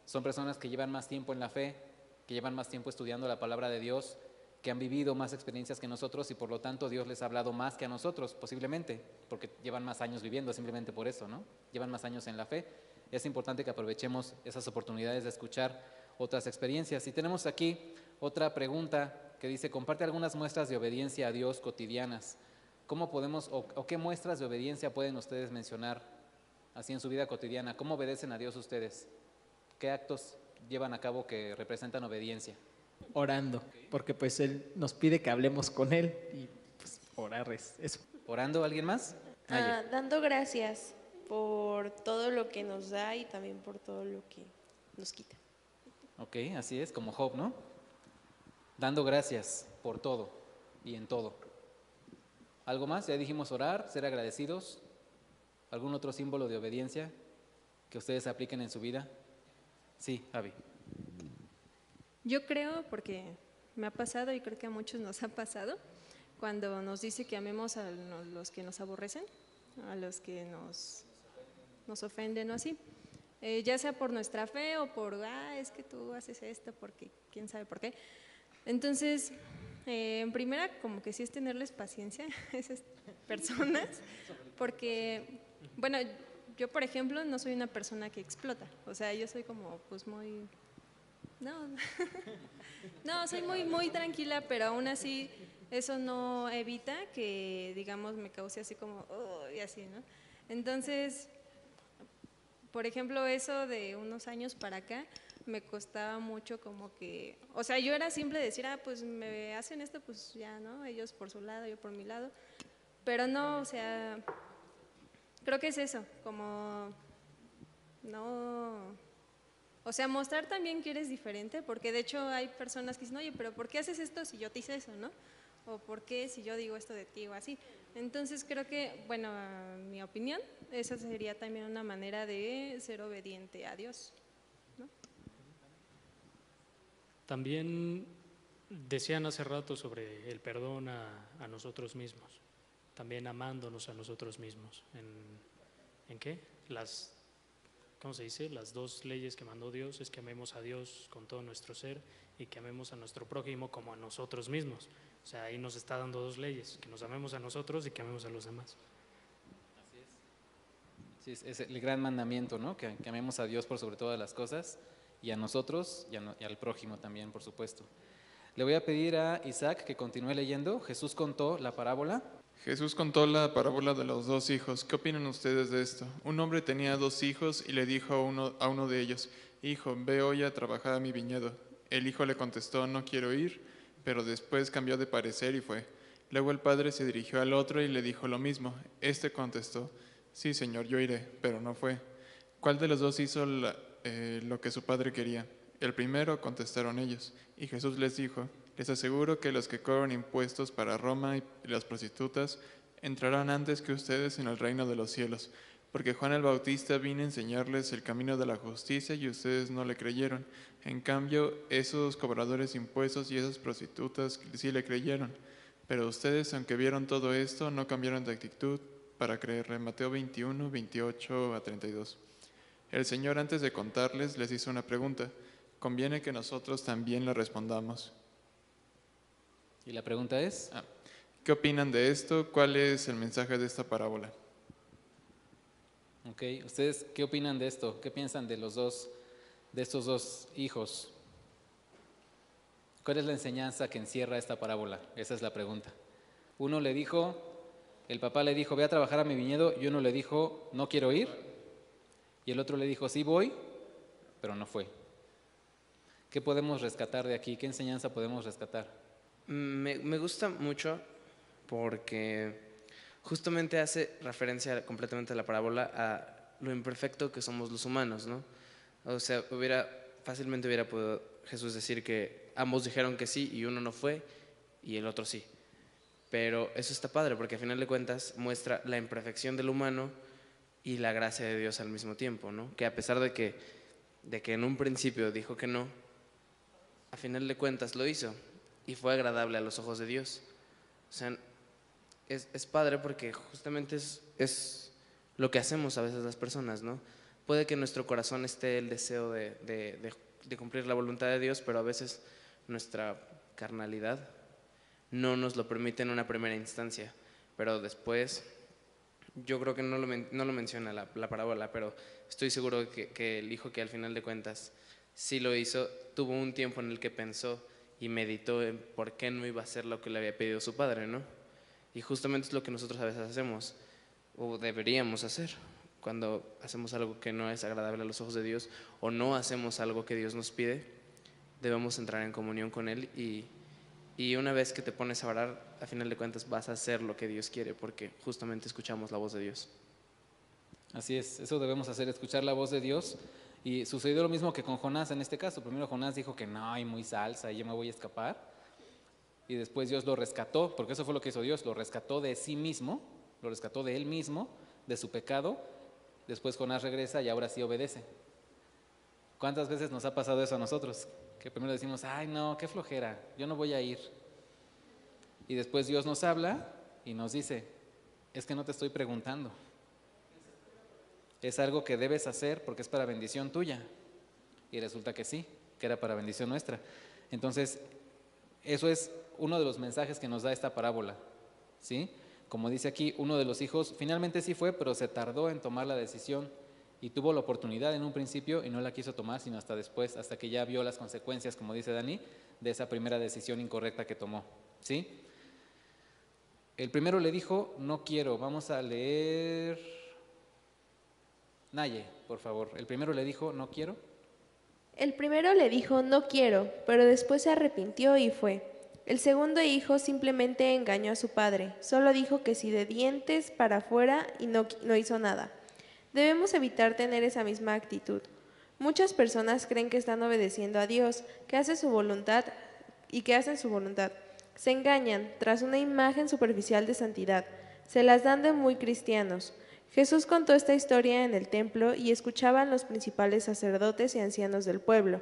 son personas que llevan más tiempo en la fe, que llevan más tiempo estudiando la palabra de Dios, que han vivido más experiencias que nosotros y por lo tanto Dios les ha hablado más que a nosotros, posiblemente, porque llevan más años viviendo, simplemente por eso, ¿no? Llevan más años en la fe. Es importante que aprovechemos esas oportunidades de escuchar otras experiencias. Y tenemos aquí otra pregunta que dice, comparte algunas muestras de obediencia a Dios cotidianas. ¿Cómo podemos o qué muestras de obediencia pueden ustedes mencionar así en su vida cotidiana? ¿Cómo obedecen a Dios ustedes? ¿Qué actos llevan a cabo que representan obediencia? Orando, porque pues Él nos pide que hablemos con Él y pues orar es eso. ¿Orando alguien más? Dando gracias por todo lo que nos da y también por todo lo que nos quita. Ok, así es, como Job, ¿no? Dando gracias por todo y en todo. ¿Algo más? Ya dijimos orar, ser agradecidos. ¿Algún otro símbolo de obediencia que ustedes apliquen en su vida? Sí, Avi. Yo creo, porque me ha pasado y creo que a muchos nos ha pasado, cuando nos dice que amemos a los que nos aborrecen, a los que nos ofenden o así. Ya sea por nuestra fe o por, es que tú haces esto porque quién sabe por qué. Entonces, en primera, como que sí es tenerles paciencia a esas personas, porque, bueno, yo por ejemplo no soy una persona que explota, o sea, yo soy como pues muy, no, soy muy tranquila, pero aún así eso no evita que, digamos, me cause así como, y así, ¿no? Entonces, por ejemplo, eso de unos años para acá me costaba mucho como que, o sea, yo era simple decir, pues me hacen esto, pues ya, ¿no? Ellos por su lado, yo por mi lado, pero no, o sea, creo que es eso, como no, o sea, mostrar también que eres diferente, porque de hecho hay personas que dicen, oye, pero ¿por qué haces esto si yo te hice eso, no? O ¿por qué si yo digo esto de ti o así? Entonces creo que, bueno, a mi opinión, esa sería también una manera de ser obediente a Dios, ¿no? También decían hace rato sobre el perdón a nosotros mismos, también amándonos a nosotros mismos. ¿En qué? ¿Cómo se dice? Las dos leyes que mandó Dios es que amemos a Dios con todo nuestro ser y que amemos a nuestro prójimo como a nosotros mismos. O sea, ahí nos está dando dos leyes, que nos amemos a nosotros y que amemos a los demás. Así es. Sí, es el gran mandamiento, ¿no? Que amemos a Dios por sobre todas las cosas y a nosotros y al prójimo también, por supuesto. Le voy a pedir a Isaac que continúe leyendo. Jesús contó la parábola Jesús contó la parábola de los dos hijos. ¿Qué opinan ustedes de esto? Un hombre tenía dos hijos y le dijo a uno de ellos: Hijo, ve hoy a trabajar a mi viñedo. El hijo le contestó: No quiero ir, pero después cambió de parecer y fue. Luego el padre se dirigió al otro y le dijo lo mismo. Este contestó: Sí, señor, yo iré, pero no fue. ¿Cuál de los dos hizo lo que su padre quería? El primero, contestaron ellos. Y Jesús les dijo: Les aseguro que los que cobran impuestos para Roma y las prostitutas entrarán antes que ustedes en el reino de los cielos, porque Juan el Bautista vino a enseñarles el camino de la justicia y ustedes no le creyeron. En cambio, esos cobradores de impuestos y esas prostitutas sí le creyeron. Pero ustedes, aunque vieron todo esto, no cambiaron de actitud para creerle. Mateo 21, 28 a 32. El Señor, antes de contarles, les hizo una pregunta. Conviene que nosotros también le respondamos. ¿Y la pregunta es? ¿Qué opinan de esto? ¿Cuál es el mensaje de esta parábola? Ok, ¿ustedes qué opinan de esto? ¿Qué piensan de estos dos hijos? ¿Cuál es la enseñanza que encierra esta parábola? Esa es la pregunta. El papá le dijo, ve a trabajar a mi viñedo, y uno le dijo, no quiero ir, y el otro le dijo, sí voy, pero no fue. ¿Qué podemos rescatar de aquí? ¿Qué enseñanza podemos rescatar? Me gusta mucho porque justamente hace referencia completamente a la parábola a lo imperfecto que somos los humanos, ¿no? O sea, fácilmente hubiera podido Jesús decir que ambos dijeron que sí y uno no fue y el otro sí. Pero eso está padre porque a final de cuentas muestra la imperfección del humano y la gracia de Dios al mismo tiempo, ¿no? Que a pesar de que en un principio dijo que no, a final de cuentas lo hizo y fue agradable a los ojos de Dios. O sea, es padre porque justamente es lo que hacemos a veces las personas, ¿no? Puede que en nuestro corazón esté el deseo de cumplir la voluntad de Dios, pero a veces nuestra carnalidad no nos lo permite en una primera instancia, pero después, yo creo que no lo menciona la parábola, pero estoy seguro que el hijo que al final de cuentas sí lo hizo, tuvo un tiempo en el que pensó y meditó en por qué no iba a hacer lo que le había pedido su padre, ¿no? Y justamente es lo que nosotros a veces hacemos, o deberíamos hacer, cuando hacemos algo que no es agradable a los ojos de Dios, o no hacemos algo que Dios nos pide, debemos entrar en comunión con Él y una vez que te pones a orar, a final de cuentas vas a hacer lo que Dios quiere, porque justamente escuchamos la voz de Dios. Así es, eso debemos hacer, escuchar la voz de Dios. Y sucedió lo mismo que con Jonás en este caso. Primero Jonás dijo que no, hay muy salsa y yo me voy a escapar. Y después Dios lo rescató, porque eso fue lo que hizo Dios, lo rescató de sí mismo, lo rescató de él mismo, de su pecado. Después Jonás regresa y ahora sí obedece. ¿Cuántas veces nos ha pasado eso a nosotros? Que primero decimos, ay no, qué flojera, yo no voy a ir. Y después Dios nos habla y nos dice, es que no te estoy preguntando. Es algo que debes hacer porque es para bendición tuya. Y resulta que sí, que era para bendición nuestra. Entonces, eso es uno de los mensajes que nos da esta parábola, ¿sí? Como dice aquí, uno de los hijos finalmente sí fue, pero se tardó en tomar la decisión y tuvo la oportunidad en un principio y no la quiso tomar, sino hasta después, hasta que ya vio las consecuencias, como dice Dani, de esa primera decisión incorrecta que tomó, ¿sí? El primero le dijo, no quiero. Vamos a leer... Naye, por favor. El primero le dijo, no quiero. El primero le dijo, no quiero, pero después se arrepintió y fue. El segundo hijo simplemente engañó a su padre. Solo dijo que sí de dientes para afuera y no hizo nada. Debemos evitar tener esa misma actitud. Muchas personas creen que están obedeciendo a Dios, que hace su voluntad y que hacen su voluntad. Se engañan tras una imagen superficial de santidad. Se las dan de muy cristianos. Jesús contó esta historia en el templo y escuchaban los principales sacerdotes y ancianos del pueblo.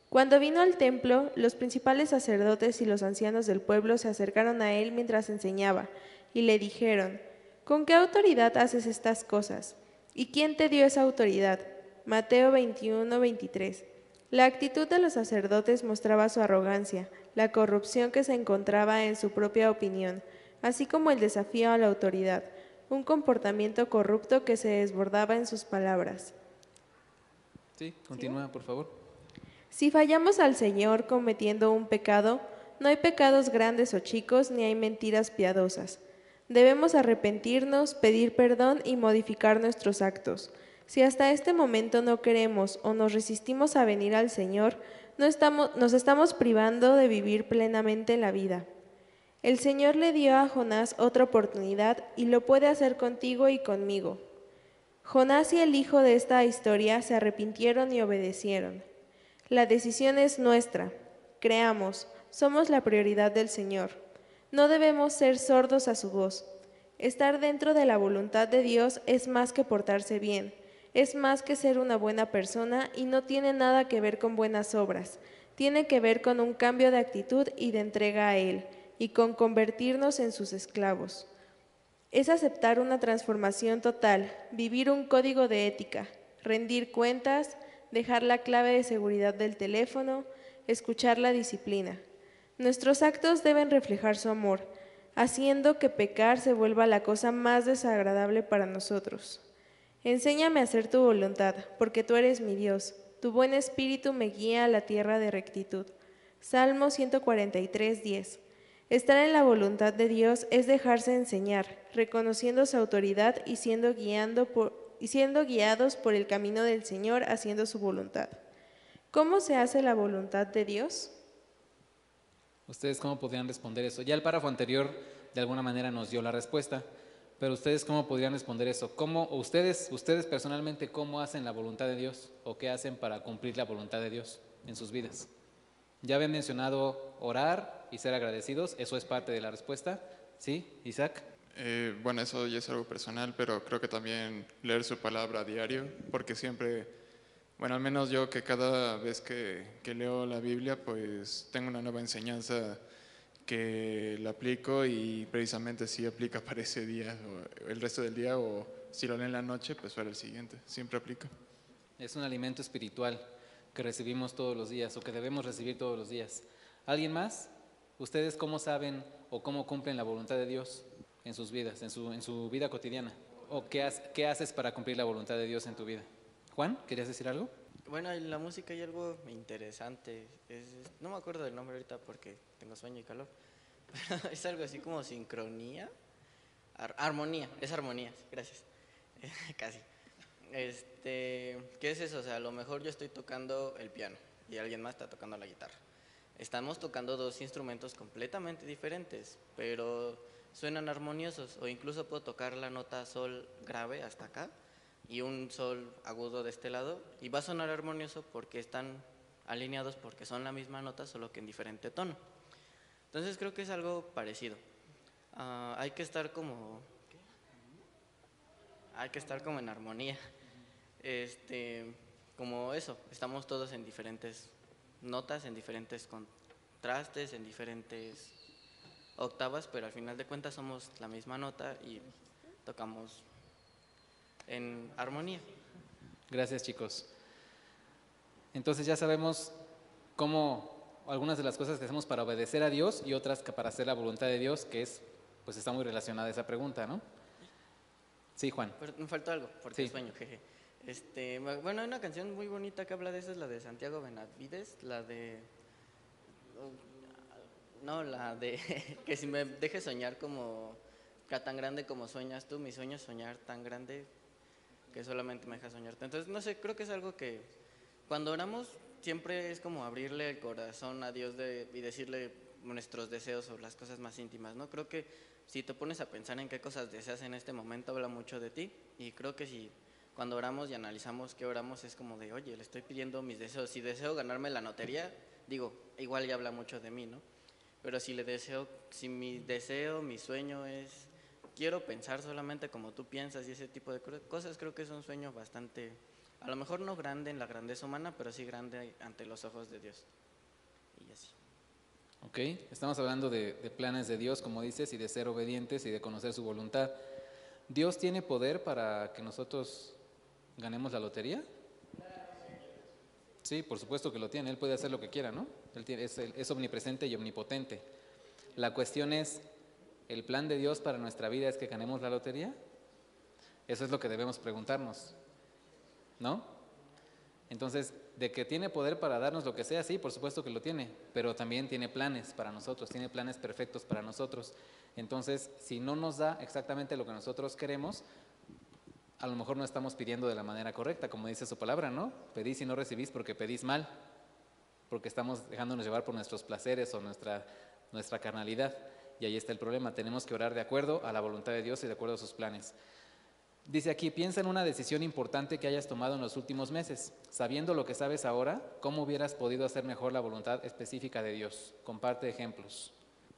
Cuando vino al templo, los principales sacerdotes y los ancianos del pueblo se acercaron a él mientras enseñaba y le dijeron, ¿con qué autoridad haces estas cosas? ¿Y quién te dio esa autoridad? Mateo 21, 23. La actitud de los sacerdotes mostraba su arrogancia, la corrupción que se encontraba en su propia opinión, así como el desafío a la autoridad, un comportamiento corrupto que se desbordaba en sus palabras. Sí, continúa, por favor. Si fallamos al Señor cometiendo un pecado, no hay pecados grandes o chicos, ni hay mentiras piadosas. Debemos arrepentirnos, pedir perdón y modificar nuestros actos. Si hasta este momento no queremos o nos resistimos a venir al Señor, nos estamos privando de vivir plenamente la vida. El Señor le dio a Jonás otra oportunidad y lo puede hacer contigo y conmigo. Jonás y el hijo de esta historia se arrepintieron y obedecieron. La decisión es nuestra. Creamos, somos la prioridad del Señor. No debemos ser sordos a su voz. Estar dentro de la voluntad de Dios es más que portarse bien, es más que ser una buena persona y no tiene nada que ver con buenas obras. Tiene que ver con un cambio de actitud y de entrega a Él, y con convertirnos en sus esclavos. Es aceptar una transformación total, vivir un código de ética, rendir cuentas, dejar la clave de seguridad del teléfono, escuchar la disciplina. Nuestros actos deben reflejar su amor, haciendo que pecar se vuelva la cosa más desagradable para nosotros. Enséñame a hacer tu voluntad, porque tú eres mi Dios. Tu buen espíritu me guía a la tierra de rectitud. Salmo 143, 10. Estar en la voluntad de Dios es dejarse enseñar, reconociendo su autoridad y siendo guiados por el camino del Señor, haciendo su voluntad. ¿Cómo se hace la voluntad de Dios? ¿Ustedes cómo podrían responder eso? Ya el párrafo anterior de alguna manera nos dio la respuesta, pero ¿ustedes cómo podrían responder eso? Ustedes personalmente, ¿cómo hacen la voluntad de Dios? ¿O qué hacen para cumplir la voluntad de Dios en sus vidas? Ya habían mencionado orar y ser agradecidos, eso es parte de la respuesta. ¿Sí, Isaac? Bueno, eso ya es algo personal, pero creo que también leer su palabra a diario, porque siempre, bueno, al menos yo que cada vez que leo la Biblia, pues tengo una nueva enseñanza que la aplico y precisamente sí aplica para ese día, o el resto del día, o si lo leo en la noche, pues para el siguiente, siempre aplica. Es un alimento espiritual que recibimos todos los días o que debemos recibir todos los días. ¿Alguien más? ¿Ustedes cómo saben o cómo cumplen la voluntad de Dios en sus vidas, en su vida cotidiana? ¿O qué haces para cumplir la voluntad de Dios en tu vida? Juan, ¿querías decir algo? Bueno, en la música hay algo interesante. No me acuerdo del nombre ahorita porque tengo sueño y calor. Pero es algo así como sincronía. Armonía, es armonía, gracias. Casi. ¿Qué es eso? O sea, a lo mejor yo estoy tocando el piano y alguien más está tocando la guitarra. Estamos tocando dos instrumentos completamente diferentes, pero suenan armoniosos. O incluso puedo tocar la nota sol grave hasta acá y un sol agudo de este lado y va a sonar armonioso porque están alineados, porque son la misma nota, solo que en diferente tono. Entonces creo que es algo parecido. Hay que estar como en armonía. Como eso, estamos todos en diferentes notas, en diferentes contrastes, en diferentes octavas, pero al final de cuentas somos la misma nota y tocamos en armonía. Gracias, chicos. Entonces ya sabemos algunas de las cosas que hacemos para obedecer a Dios y otras que para hacer la voluntad de Dios, que pues está muy relacionada a esa pregunta, ¿no? Sí, Juan. Pero me faltó algo, porque sí. Sueño, jeje. Bueno, hay una canción muy bonita que habla de eso, es la de Santiago Benavides, la de que si me dejes soñar como tan grande como sueñas tú, mi sueño es soñar tan grande que solamente me dejas soñarte. Entonces, no sé, creo que es algo que cuando oramos siempre es como abrirle el corazón a Dios y decirle nuestros deseos o las cosas más íntimas, ¿no? Creo que si te pones a pensar en qué cosas deseas en este momento, habla mucho de ti, y creo que si cuando oramos y analizamos qué oramos es como de, oye, le estoy pidiendo mis deseos. Si deseo ganarme la lotería, digo, igual ya habla mucho de mí, ¿no? Pero si mi deseo, mi sueño es, quiero pensar solamente como tú piensas y ese tipo de cosas, creo que es un sueño bastante, a lo mejor no grande en la grandeza humana, pero sí grande ante los ojos de Dios. Y así. Ok, estamos hablando de planes de Dios, como dices, y de ser obedientes y de conocer su voluntad. ¿Dios tiene poder para que nosotros ganemos la lotería? Sí, por supuesto que lo tiene, Él puede hacer lo que quiera, ¿no? Es omnipresente y omnipotente. La cuestión es, ¿el plan de Dios para nuestra vida es que ganemos la lotería? Eso es lo que debemos preguntarnos, ¿no? Entonces, De que tiene poder para darnos lo que sea, sí, por supuesto que lo tiene, pero también tiene planes para nosotros, tiene planes perfectos para nosotros. Entonces, si no nos da exactamente lo que nosotros queremos, a lo mejor no estamos pidiendo de la manera correcta, como dice su palabra, ¿no? Pedís y no recibís porque pedís mal, porque estamos dejándonos llevar por nuestros placeres o nuestra carnalidad. Y ahí está el problema, tenemos que orar de acuerdo a la voluntad de Dios y de acuerdo a sus planes. Dice aquí, piensa en una decisión importante que hayas tomado en los últimos meses. Sabiendo lo que sabes ahora, ¿cómo hubieras podido hacer mejor la voluntad específica de Dios? Comparte ejemplos.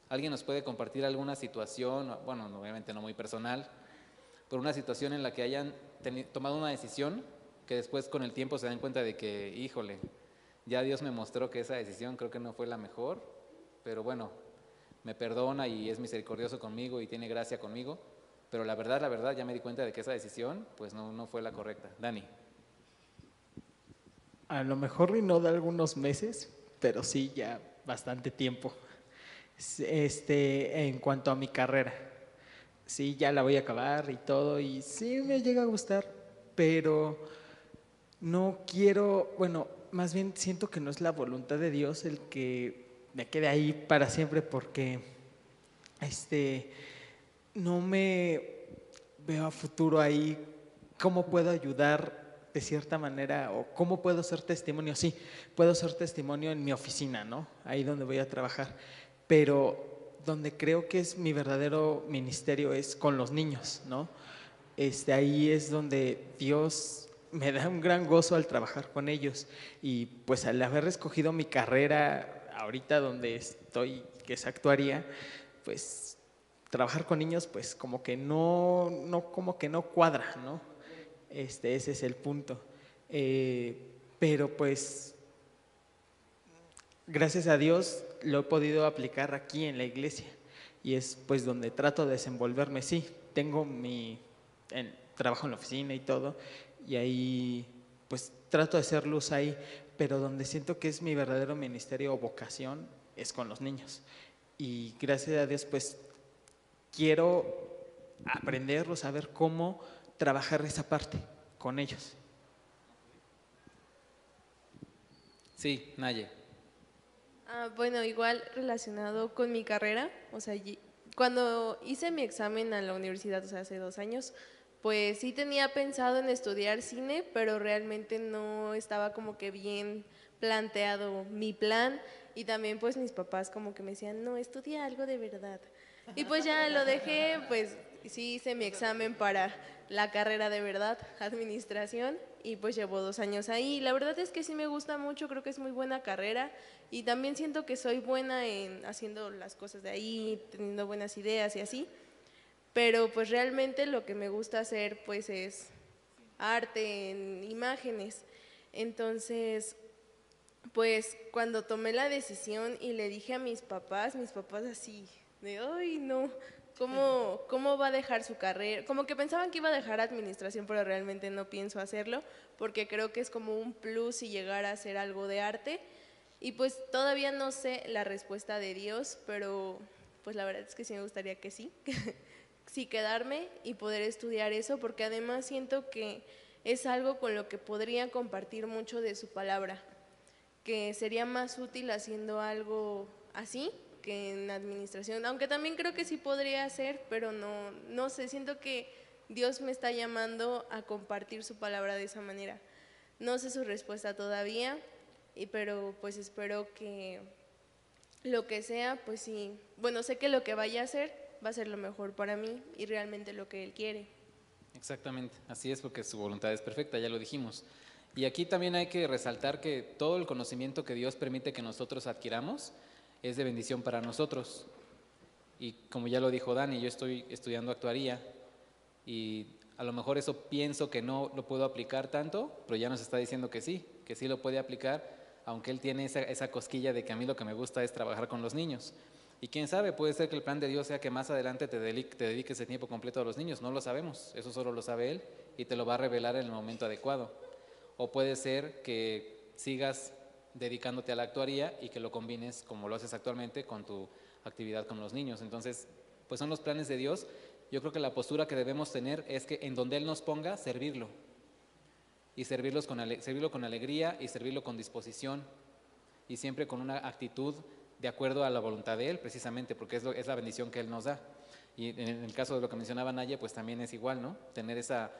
¿Alguien nos puede compartir alguna situación, bueno, obviamente no muy personal, pero una situación en la que hayan tomado una decisión que después con el tiempo se dan cuenta de que, híjole, ya Dios me mostró que esa decisión creo que no fue la mejor, pero bueno, me perdona y es misericordioso conmigo y tiene gracia conmigo? Pero la verdad, ya me di cuenta de que esa decisión pues no fue la correcta. Dani. A lo mejor y no de algunos meses, pero sí ya bastante tiempo. En cuanto a mi carrera, sí, ya la voy a acabar y todo, y sí me llega a gustar, pero no quiero, bueno, más bien siento que no es la voluntad de Dios el que me quede ahí para siempre, porque no me veo a futuro ahí, cómo puedo ayudar de cierta manera o cómo puedo ser testimonio. Sí, puedo ser testimonio en mi oficina, ¿no? Ahí donde voy a trabajar, pero donde creo que es mi verdadero ministerio es con los niños, ¿no? Ahí es donde Dios me da un gran gozo al trabajar con ellos, y pues al haber escogido mi carrera ahorita donde estoy, que es actuaría, pues trabajar con niños pues como que no cuadra, ¿no? Ese es el punto. Pero pues gracias a Dios lo he podido aplicar aquí en la iglesia, y es pues donde trato de desenvolverme. Sí, tengo trabajo en la oficina y todo, y ahí pues trato de hacer luz ahí, pero donde siento que es mi verdadero ministerio o vocación es con los niños. Y gracias a Dios pues quiero aprenderlo, saber cómo trabajar esa parte con ellos. Sí, Naye. Bueno, igual relacionado con mi carrera, o sea, cuando hice mi examen a la universidad, o sea, hace 2 años, pues sí tenía pensado en estudiar cine, pero realmente no estaba como que bien planteado mi plan, y también pues mis papás como que me decían, no, estudia algo de verdad. Y pues ya lo dejé, pues sí hice mi examen para la carrera de verdad, administración, y pues llevo 2 años ahí. La verdad es que sí me gusta mucho, creo que es muy buena carrera, y también siento que soy buena en haciendo las cosas de ahí, teniendo buenas ideas y así, pero pues realmente lo que me gusta hacer pues es arte en imágenes. Entonces, pues cuando tomé la decisión y le dije a mis papás así de, ay no, ¿cómo va a dejar su carrera? Como que pensaban que iba a dejar administración, pero realmente no pienso hacerlo, porque creo que es como un plus si llegar a hacer algo de arte. Y pues todavía no sé la respuesta de Dios, pero pues la verdad es que sí me gustaría que sí, sí quedarme y poder estudiar eso, porque además siento que es algo con lo que podría compartir mucho de su palabra, que sería más útil haciendo algo así que en administración, aunque también creo que sí podría hacer, pero no sé, siento que Dios me está llamando a compartir su palabra de esa manera. No sé su respuesta todavía, pero pues espero que lo que sea, pues sí, bueno, sé que lo que vaya a hacer va a ser lo mejor para mí y realmente lo que Él quiere. Exactamente, así es, porque su voluntad es perfecta, ya lo dijimos. Y aquí también hay que resaltar que todo el conocimiento que Dios permite que nosotros adquiramos es de bendición para nosotros. Y como ya lo dijo Dani, yo estoy estudiando actuaría y a lo mejor eso pienso que no lo puedo aplicar tanto, pero ya nos está diciendo que sí lo puede aplicar, aunque él tiene esa cosquilla de que a mí lo que me gusta es trabajar con los niños. Y quién sabe, puede ser que el plan de Dios sea que más adelante te dediques ese tiempo completo a los niños, no lo sabemos, eso solo lo sabe Él y te lo va a revelar en el momento adecuado. O puede ser que sigas dedicándote a la actuaría y que lo combines como lo haces actualmente con tu actividad con los niños. Entonces, pues son los planes de Dios. Yo creo que la postura que debemos tener es que en donde Él nos ponga, servirlo. y servirlo con alegría y servirlo con disposición y siempre con una actitud de acuerdo a la voluntad de Él, precisamente porque es la bendición que Él nos da. Y en el caso de lo que mencionaba Naya, pues también es igual, ¿no? Tener esa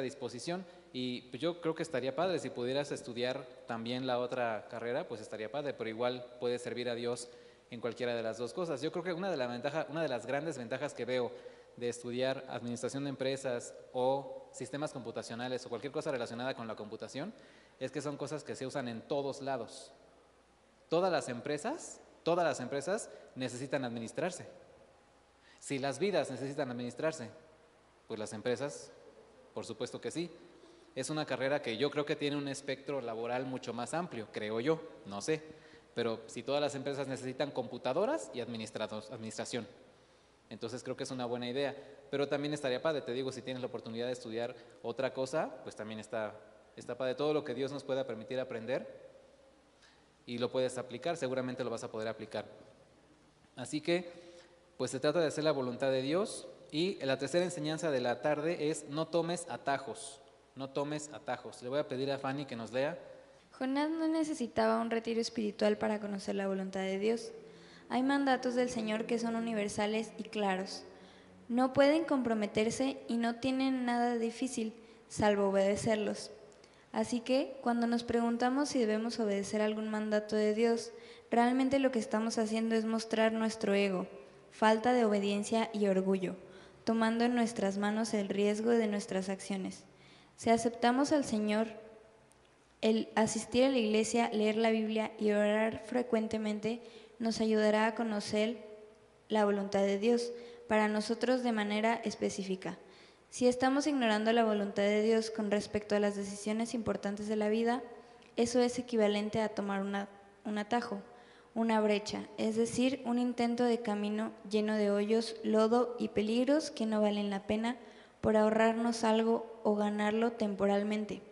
disposición. Y pues yo creo que estaría padre, si pudieras estudiar también la otra carrera, pues estaría padre, pero igual puedes servir a Dios en cualquiera de las dos cosas. Yo creo que una de las grandes ventajas que veo de estudiar administración de empresas o sistemas computacionales o cualquier cosa relacionada con la computación es que son cosas que se usan en todos lados. Todas las empresas necesitan administrarse. Si las vidas necesitan administrarse, pues las empresas, por supuesto que sí. Es una carrera que yo creo que tiene un espectro laboral mucho más amplio, creo yo, no sé. Pero si todas las empresas necesitan computadoras y administración, entonces creo que es una buena idea. Pero también estaría padre, te digo, si tienes la oportunidad de estudiar otra cosa, pues también está padre. Todo lo que Dios nos pueda permitir aprender y lo puedes aplicar, seguramente lo vas a poder aplicar. Así que, pues se trata de hacer la voluntad de Dios. Y la tercera enseñanza de la tarde es no tomes atajos, no tomes atajos. Le voy a pedir a Fanny que nos lea. Jonás no necesitaba un retiro espiritual para conocer la voluntad de Dios. Hay mandatos del Señor que son universales y claros. No pueden comprometerse y no tienen nada difícil, salvo obedecerlos. Así que, cuando nos preguntamos si debemos obedecer algún mandato de Dios, realmente lo que estamos haciendo es mostrar nuestro ego, falta de obediencia y orgullo, tomando en nuestras manos el riesgo de nuestras acciones. Si aceptamos al Señor, el asistir a la iglesia, leer la Biblia y orar frecuentemente nos ayudará a conocer la voluntad de Dios para nosotros de manera específica. Si estamos ignorando la voluntad de Dios con respecto a las decisiones importantes de la vida, eso es equivalente a tomar un atajo, una brecha, es decir, un intento de camino lleno de hoyos, lodo y peligros que no valen la pena por ahorrarnos algo o ganarlo temporalmente.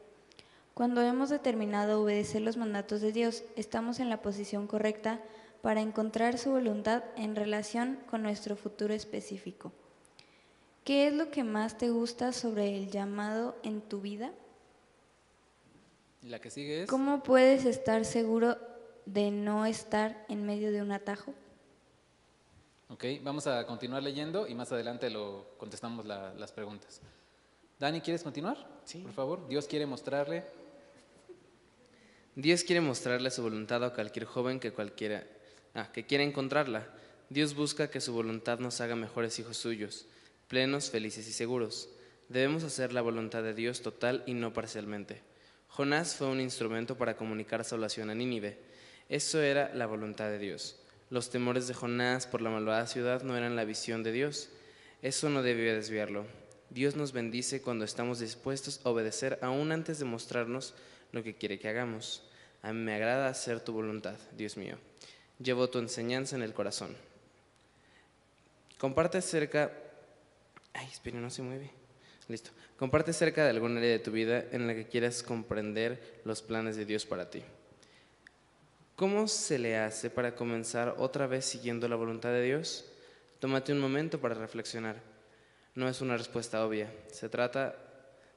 Cuando hemos determinado obedecer los mandatos de Dios, estamos en la posición correcta para encontrar su voluntad en relación con nuestro futuro específico. ¿Qué es lo que más te gusta sobre el llamado en tu vida? Y la que sigue es... ¿Cómo puedes estar seguro de no estar en medio de un atajo? Ok, vamos a continuar leyendo y más adelante lo contestamos las preguntas. Dani, ¿quieres continuar? Sí. Por favor, Dios quiere mostrarle su voluntad a cualquier joven que quiera encontrarla. Dios busca que su voluntad nos haga mejores hijos suyos, plenos, felices y seguros. Debemos hacer la voluntad de Dios total y no parcialmente. Jonás fue un instrumento para comunicar salvación a Nínive. Eso era la voluntad de Dios. Los temores de Jonás por la malvada ciudad no eran la visión de Dios. Eso no debió desviarlo. Dios nos bendice cuando estamos dispuestos a obedecer aún antes de mostrarnos lo que quiere que hagamos. A mí me agrada hacer tu voluntad, Dios mío. Llevo tu enseñanza en el corazón. Comparte acerca de algún área de tu vida en la que quieras comprender los planes de Dios para ti. ¿Cómo se le hace para comenzar otra vez siguiendo la voluntad de Dios? Tómate un momento para reflexionar. No es una respuesta obvia, se trata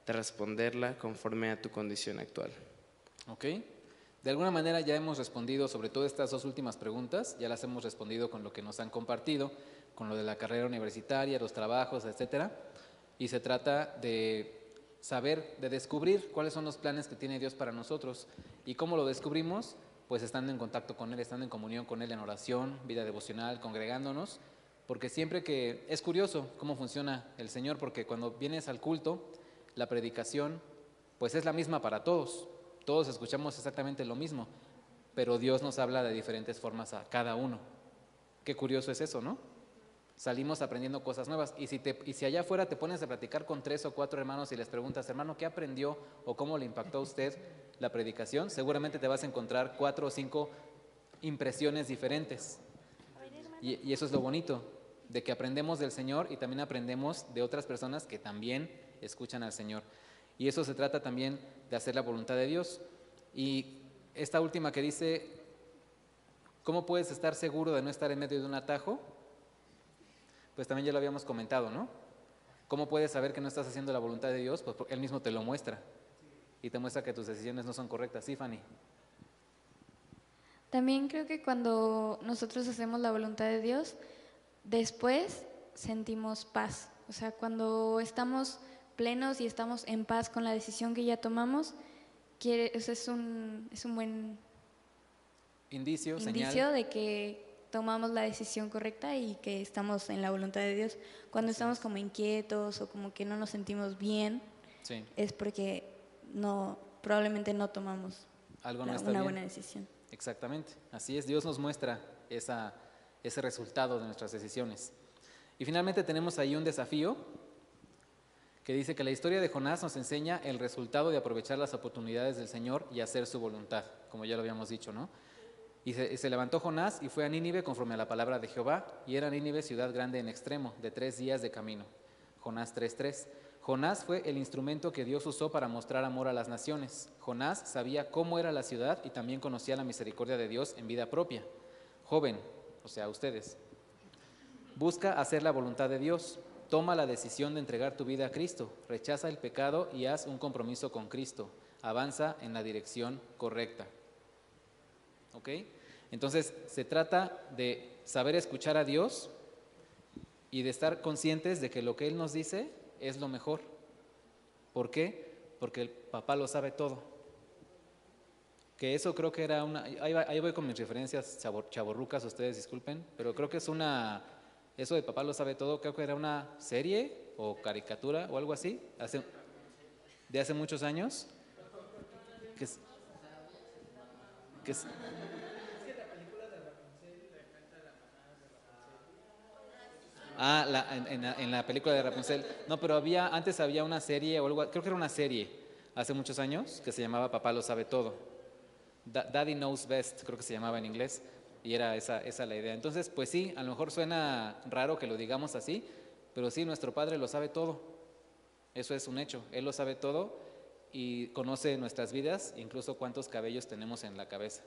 de responderla conforme a tu condición actual. Ok, de alguna manera ya hemos respondido sobre todo estas dos últimas preguntas, ya las hemos respondido con lo que nos han compartido, con lo de la carrera universitaria, los trabajos, etcétera, y se trata de saber, de descubrir cuáles son los planes que tiene Dios para nosotros. ¿Y cómo lo descubrimos? Pues estando en contacto con Él, estando en comunión con Él, en oración, vida devocional, congregándonos, porque siempre que es curioso cómo funciona el Señor, porque cuando vienes al culto, la predicación pues es la misma para todos, todos escuchamos exactamente lo mismo, pero Dios nos habla de diferentes formas a cada uno. Qué curioso es eso, ¿no? Salimos aprendiendo cosas nuevas, y si allá afuera te pones a platicar con 3 o 4 hermanos y les preguntas, hermano, ¿qué aprendió o cómo le impactó a usted la predicación? Seguramente te vas a encontrar 4 o 5 impresiones diferentes, y eso es lo bonito, de que aprendemos del Señor y también aprendemos de otras personas que también escuchan al Señor. Y eso se trata también de hacer la voluntad de Dios. Y esta última que dice, ¿cómo puedes estar seguro de no estar en medio de un atajo? Pues también ya lo habíamos comentado, ¿no? ¿Cómo puedes saber que no estás haciendo la voluntad de Dios? Pues Él mismo te lo muestra. y te muestra que tus decisiones no son correctas. Sí, Fanny. También creo que cuando nosotros hacemos la voluntad de Dios, después sentimos paz. O sea, cuando estamos plenos y estamos en paz con la decisión que ya tomamos, o sea, es un buen Indicio, indicio señal. de que tomamos la decisión correcta y que estamos en la voluntad de Dios. Cuando estamos como inquietos o como que no nos sentimos bien, Sí. es porque probablemente no tomamos Algo no está una bien. buena decisión. Exactamente, así es, Dios nos muestra ese resultado de nuestras decisiones. Y finalmente tenemos ahí un desafío que dice que la historia de Jonás nos enseña el resultado de aprovechar las oportunidades del Señor y hacer su voluntad, como ya lo habíamos dicho, ¿no? Y se levantó Jonás y fue a Nínive conforme a la palabra de Jehová, y era Nínive ciudad grande en extremo, de 3 días de camino. Jonás 3:3. Jonás fue el instrumento que Dios usó para mostrar amor a las naciones. Jonás sabía cómo era la ciudad y también conocía la misericordia de Dios en vida propia. Joven, o sea, ustedes, busca hacer la voluntad de Dios. Toma la decisión de entregar tu vida a Cristo. Rechaza el pecado y haz un compromiso con Cristo. Avanza en la dirección correcta. ¿Ok? Entonces, se trata de saber escuchar a Dios y de estar conscientes de que lo que Él nos dice es lo mejor. ¿Por qué? Porque el papá lo sabe todo. Que eso creo que era una... Ahí voy con mis referencias chavorrucas, ustedes disculpen, pero creo que es eso de papá lo sabe todo, creo que era una serie o caricatura o algo así, de hace muchos años. En la película de Rapunzel. No, pero antes había una serie o algo, creo que era una serie hace muchos años que se llamaba Papá lo sabe todo. Daddy Knows Best, creo que se llamaba en inglés, y era esa la idea. Entonces, pues sí, a lo mejor suena raro que lo digamos así, pero sí, nuestro Padre lo sabe todo. Eso es un hecho. Él lo sabe todo y conoce nuestras vidas, incluso cuántos cabellos tenemos en la cabeza.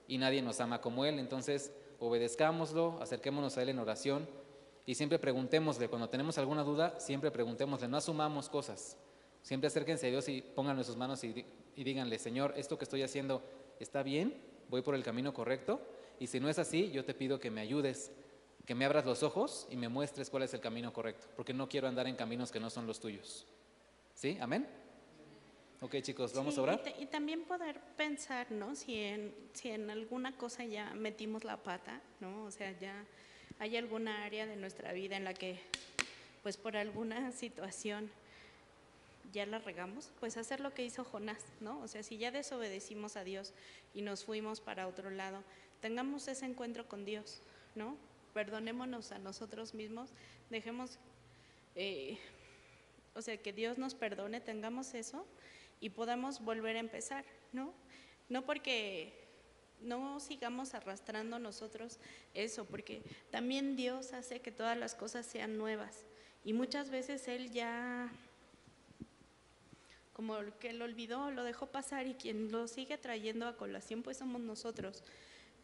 Y nadie nos ama como Él, entonces obedezcámoslo, acerquémonos a Él en oración y siempre preguntémosle, cuando tenemos alguna duda, siempre preguntémosle, no asumamos cosas. Siempre acérquense a Dios y pónganlo en sus manos y díganle, Señor, esto que estoy haciendo está bien, voy por el camino correcto, y si no es así, yo te pido que me ayudes, que me abras los ojos y me muestres cuál es el camino correcto, porque no quiero andar en caminos que no son los tuyos. ¿Sí? ¿Amén? Ok, chicos, ¿vamos a orar? Y también poder pensar, ¿no? Si en alguna cosa ya metimos la pata, ¿no? O sea, ya hay alguna área de nuestra vida en la que, pues por alguna situación ya la regamos, pues hacer lo que hizo Jonás, ¿no? O sea, si ya desobedecimos a Dios y nos fuimos para otro lado, tengamos ese encuentro con Dios, ¿no? Perdonémonos a nosotros mismos, dejemos, o sea, que Dios nos perdone, tengamos eso y podamos volver a empezar, ¿no? No porque no sigamos arrastrando nosotros eso, porque también Dios hace que todas las cosas sean nuevas y muchas veces Él ya como que lo olvidó, lo dejó pasar y quien lo sigue trayendo a colación pues somos nosotros,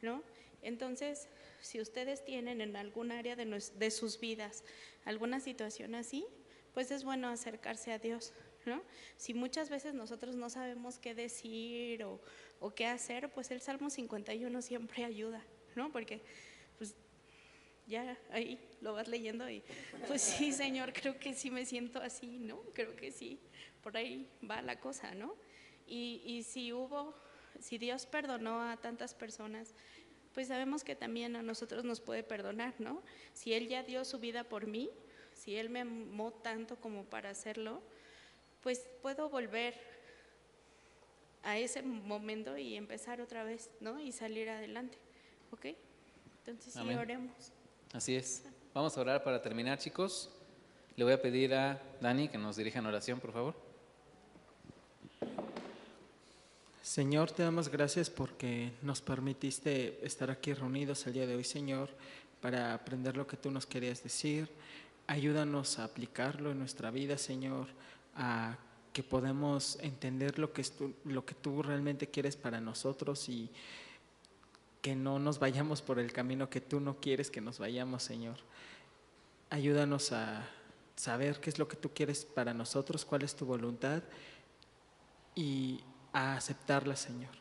¿no? Entonces, si ustedes tienen en algún área de sus vidas alguna situación así, pues es bueno acercarse a Dios, ¿no? Si muchas veces nosotros no sabemos qué decir o qué hacer, pues el Salmo 51 siempre ayuda, ¿no? Porque pues ya ahí lo vas leyendo y pues sí, Señor, creo que sí me siento así, ¿no? Creo que sí, por ahí va la cosa, ¿no? Y si Dios perdonó a tantas personas, pues sabemos que también a nosotros nos puede perdonar, ¿no? Si Él ya dio su vida por mí, si Él me amó tanto como para hacerlo, pues puedo volver a ese momento y empezar otra vez, ¿no? Y salir adelante, ¿ok? Entonces sí, oremos. Así es. Vamos a orar para terminar, chicos. Le voy a pedir a Dani que nos dirija en oración, por favor. Señor, te damos gracias porque nos permitiste estar aquí reunidos el día de hoy, Señor, para aprender lo que tú nos querías decir. Ayúdanos a aplicarlo en nuestra vida, Señor, a que podamos entender lo que tú realmente quieres para nosotros y que no nos vayamos por el camino que tú no quieres que nos vayamos, Señor. Ayúdanos a saber qué es lo que tú quieres para nosotros, cuál es tu voluntad y a aceptarla, Señor.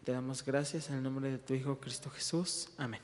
Te damos gracias en el nombre de tu Hijo Cristo Jesús. Amén.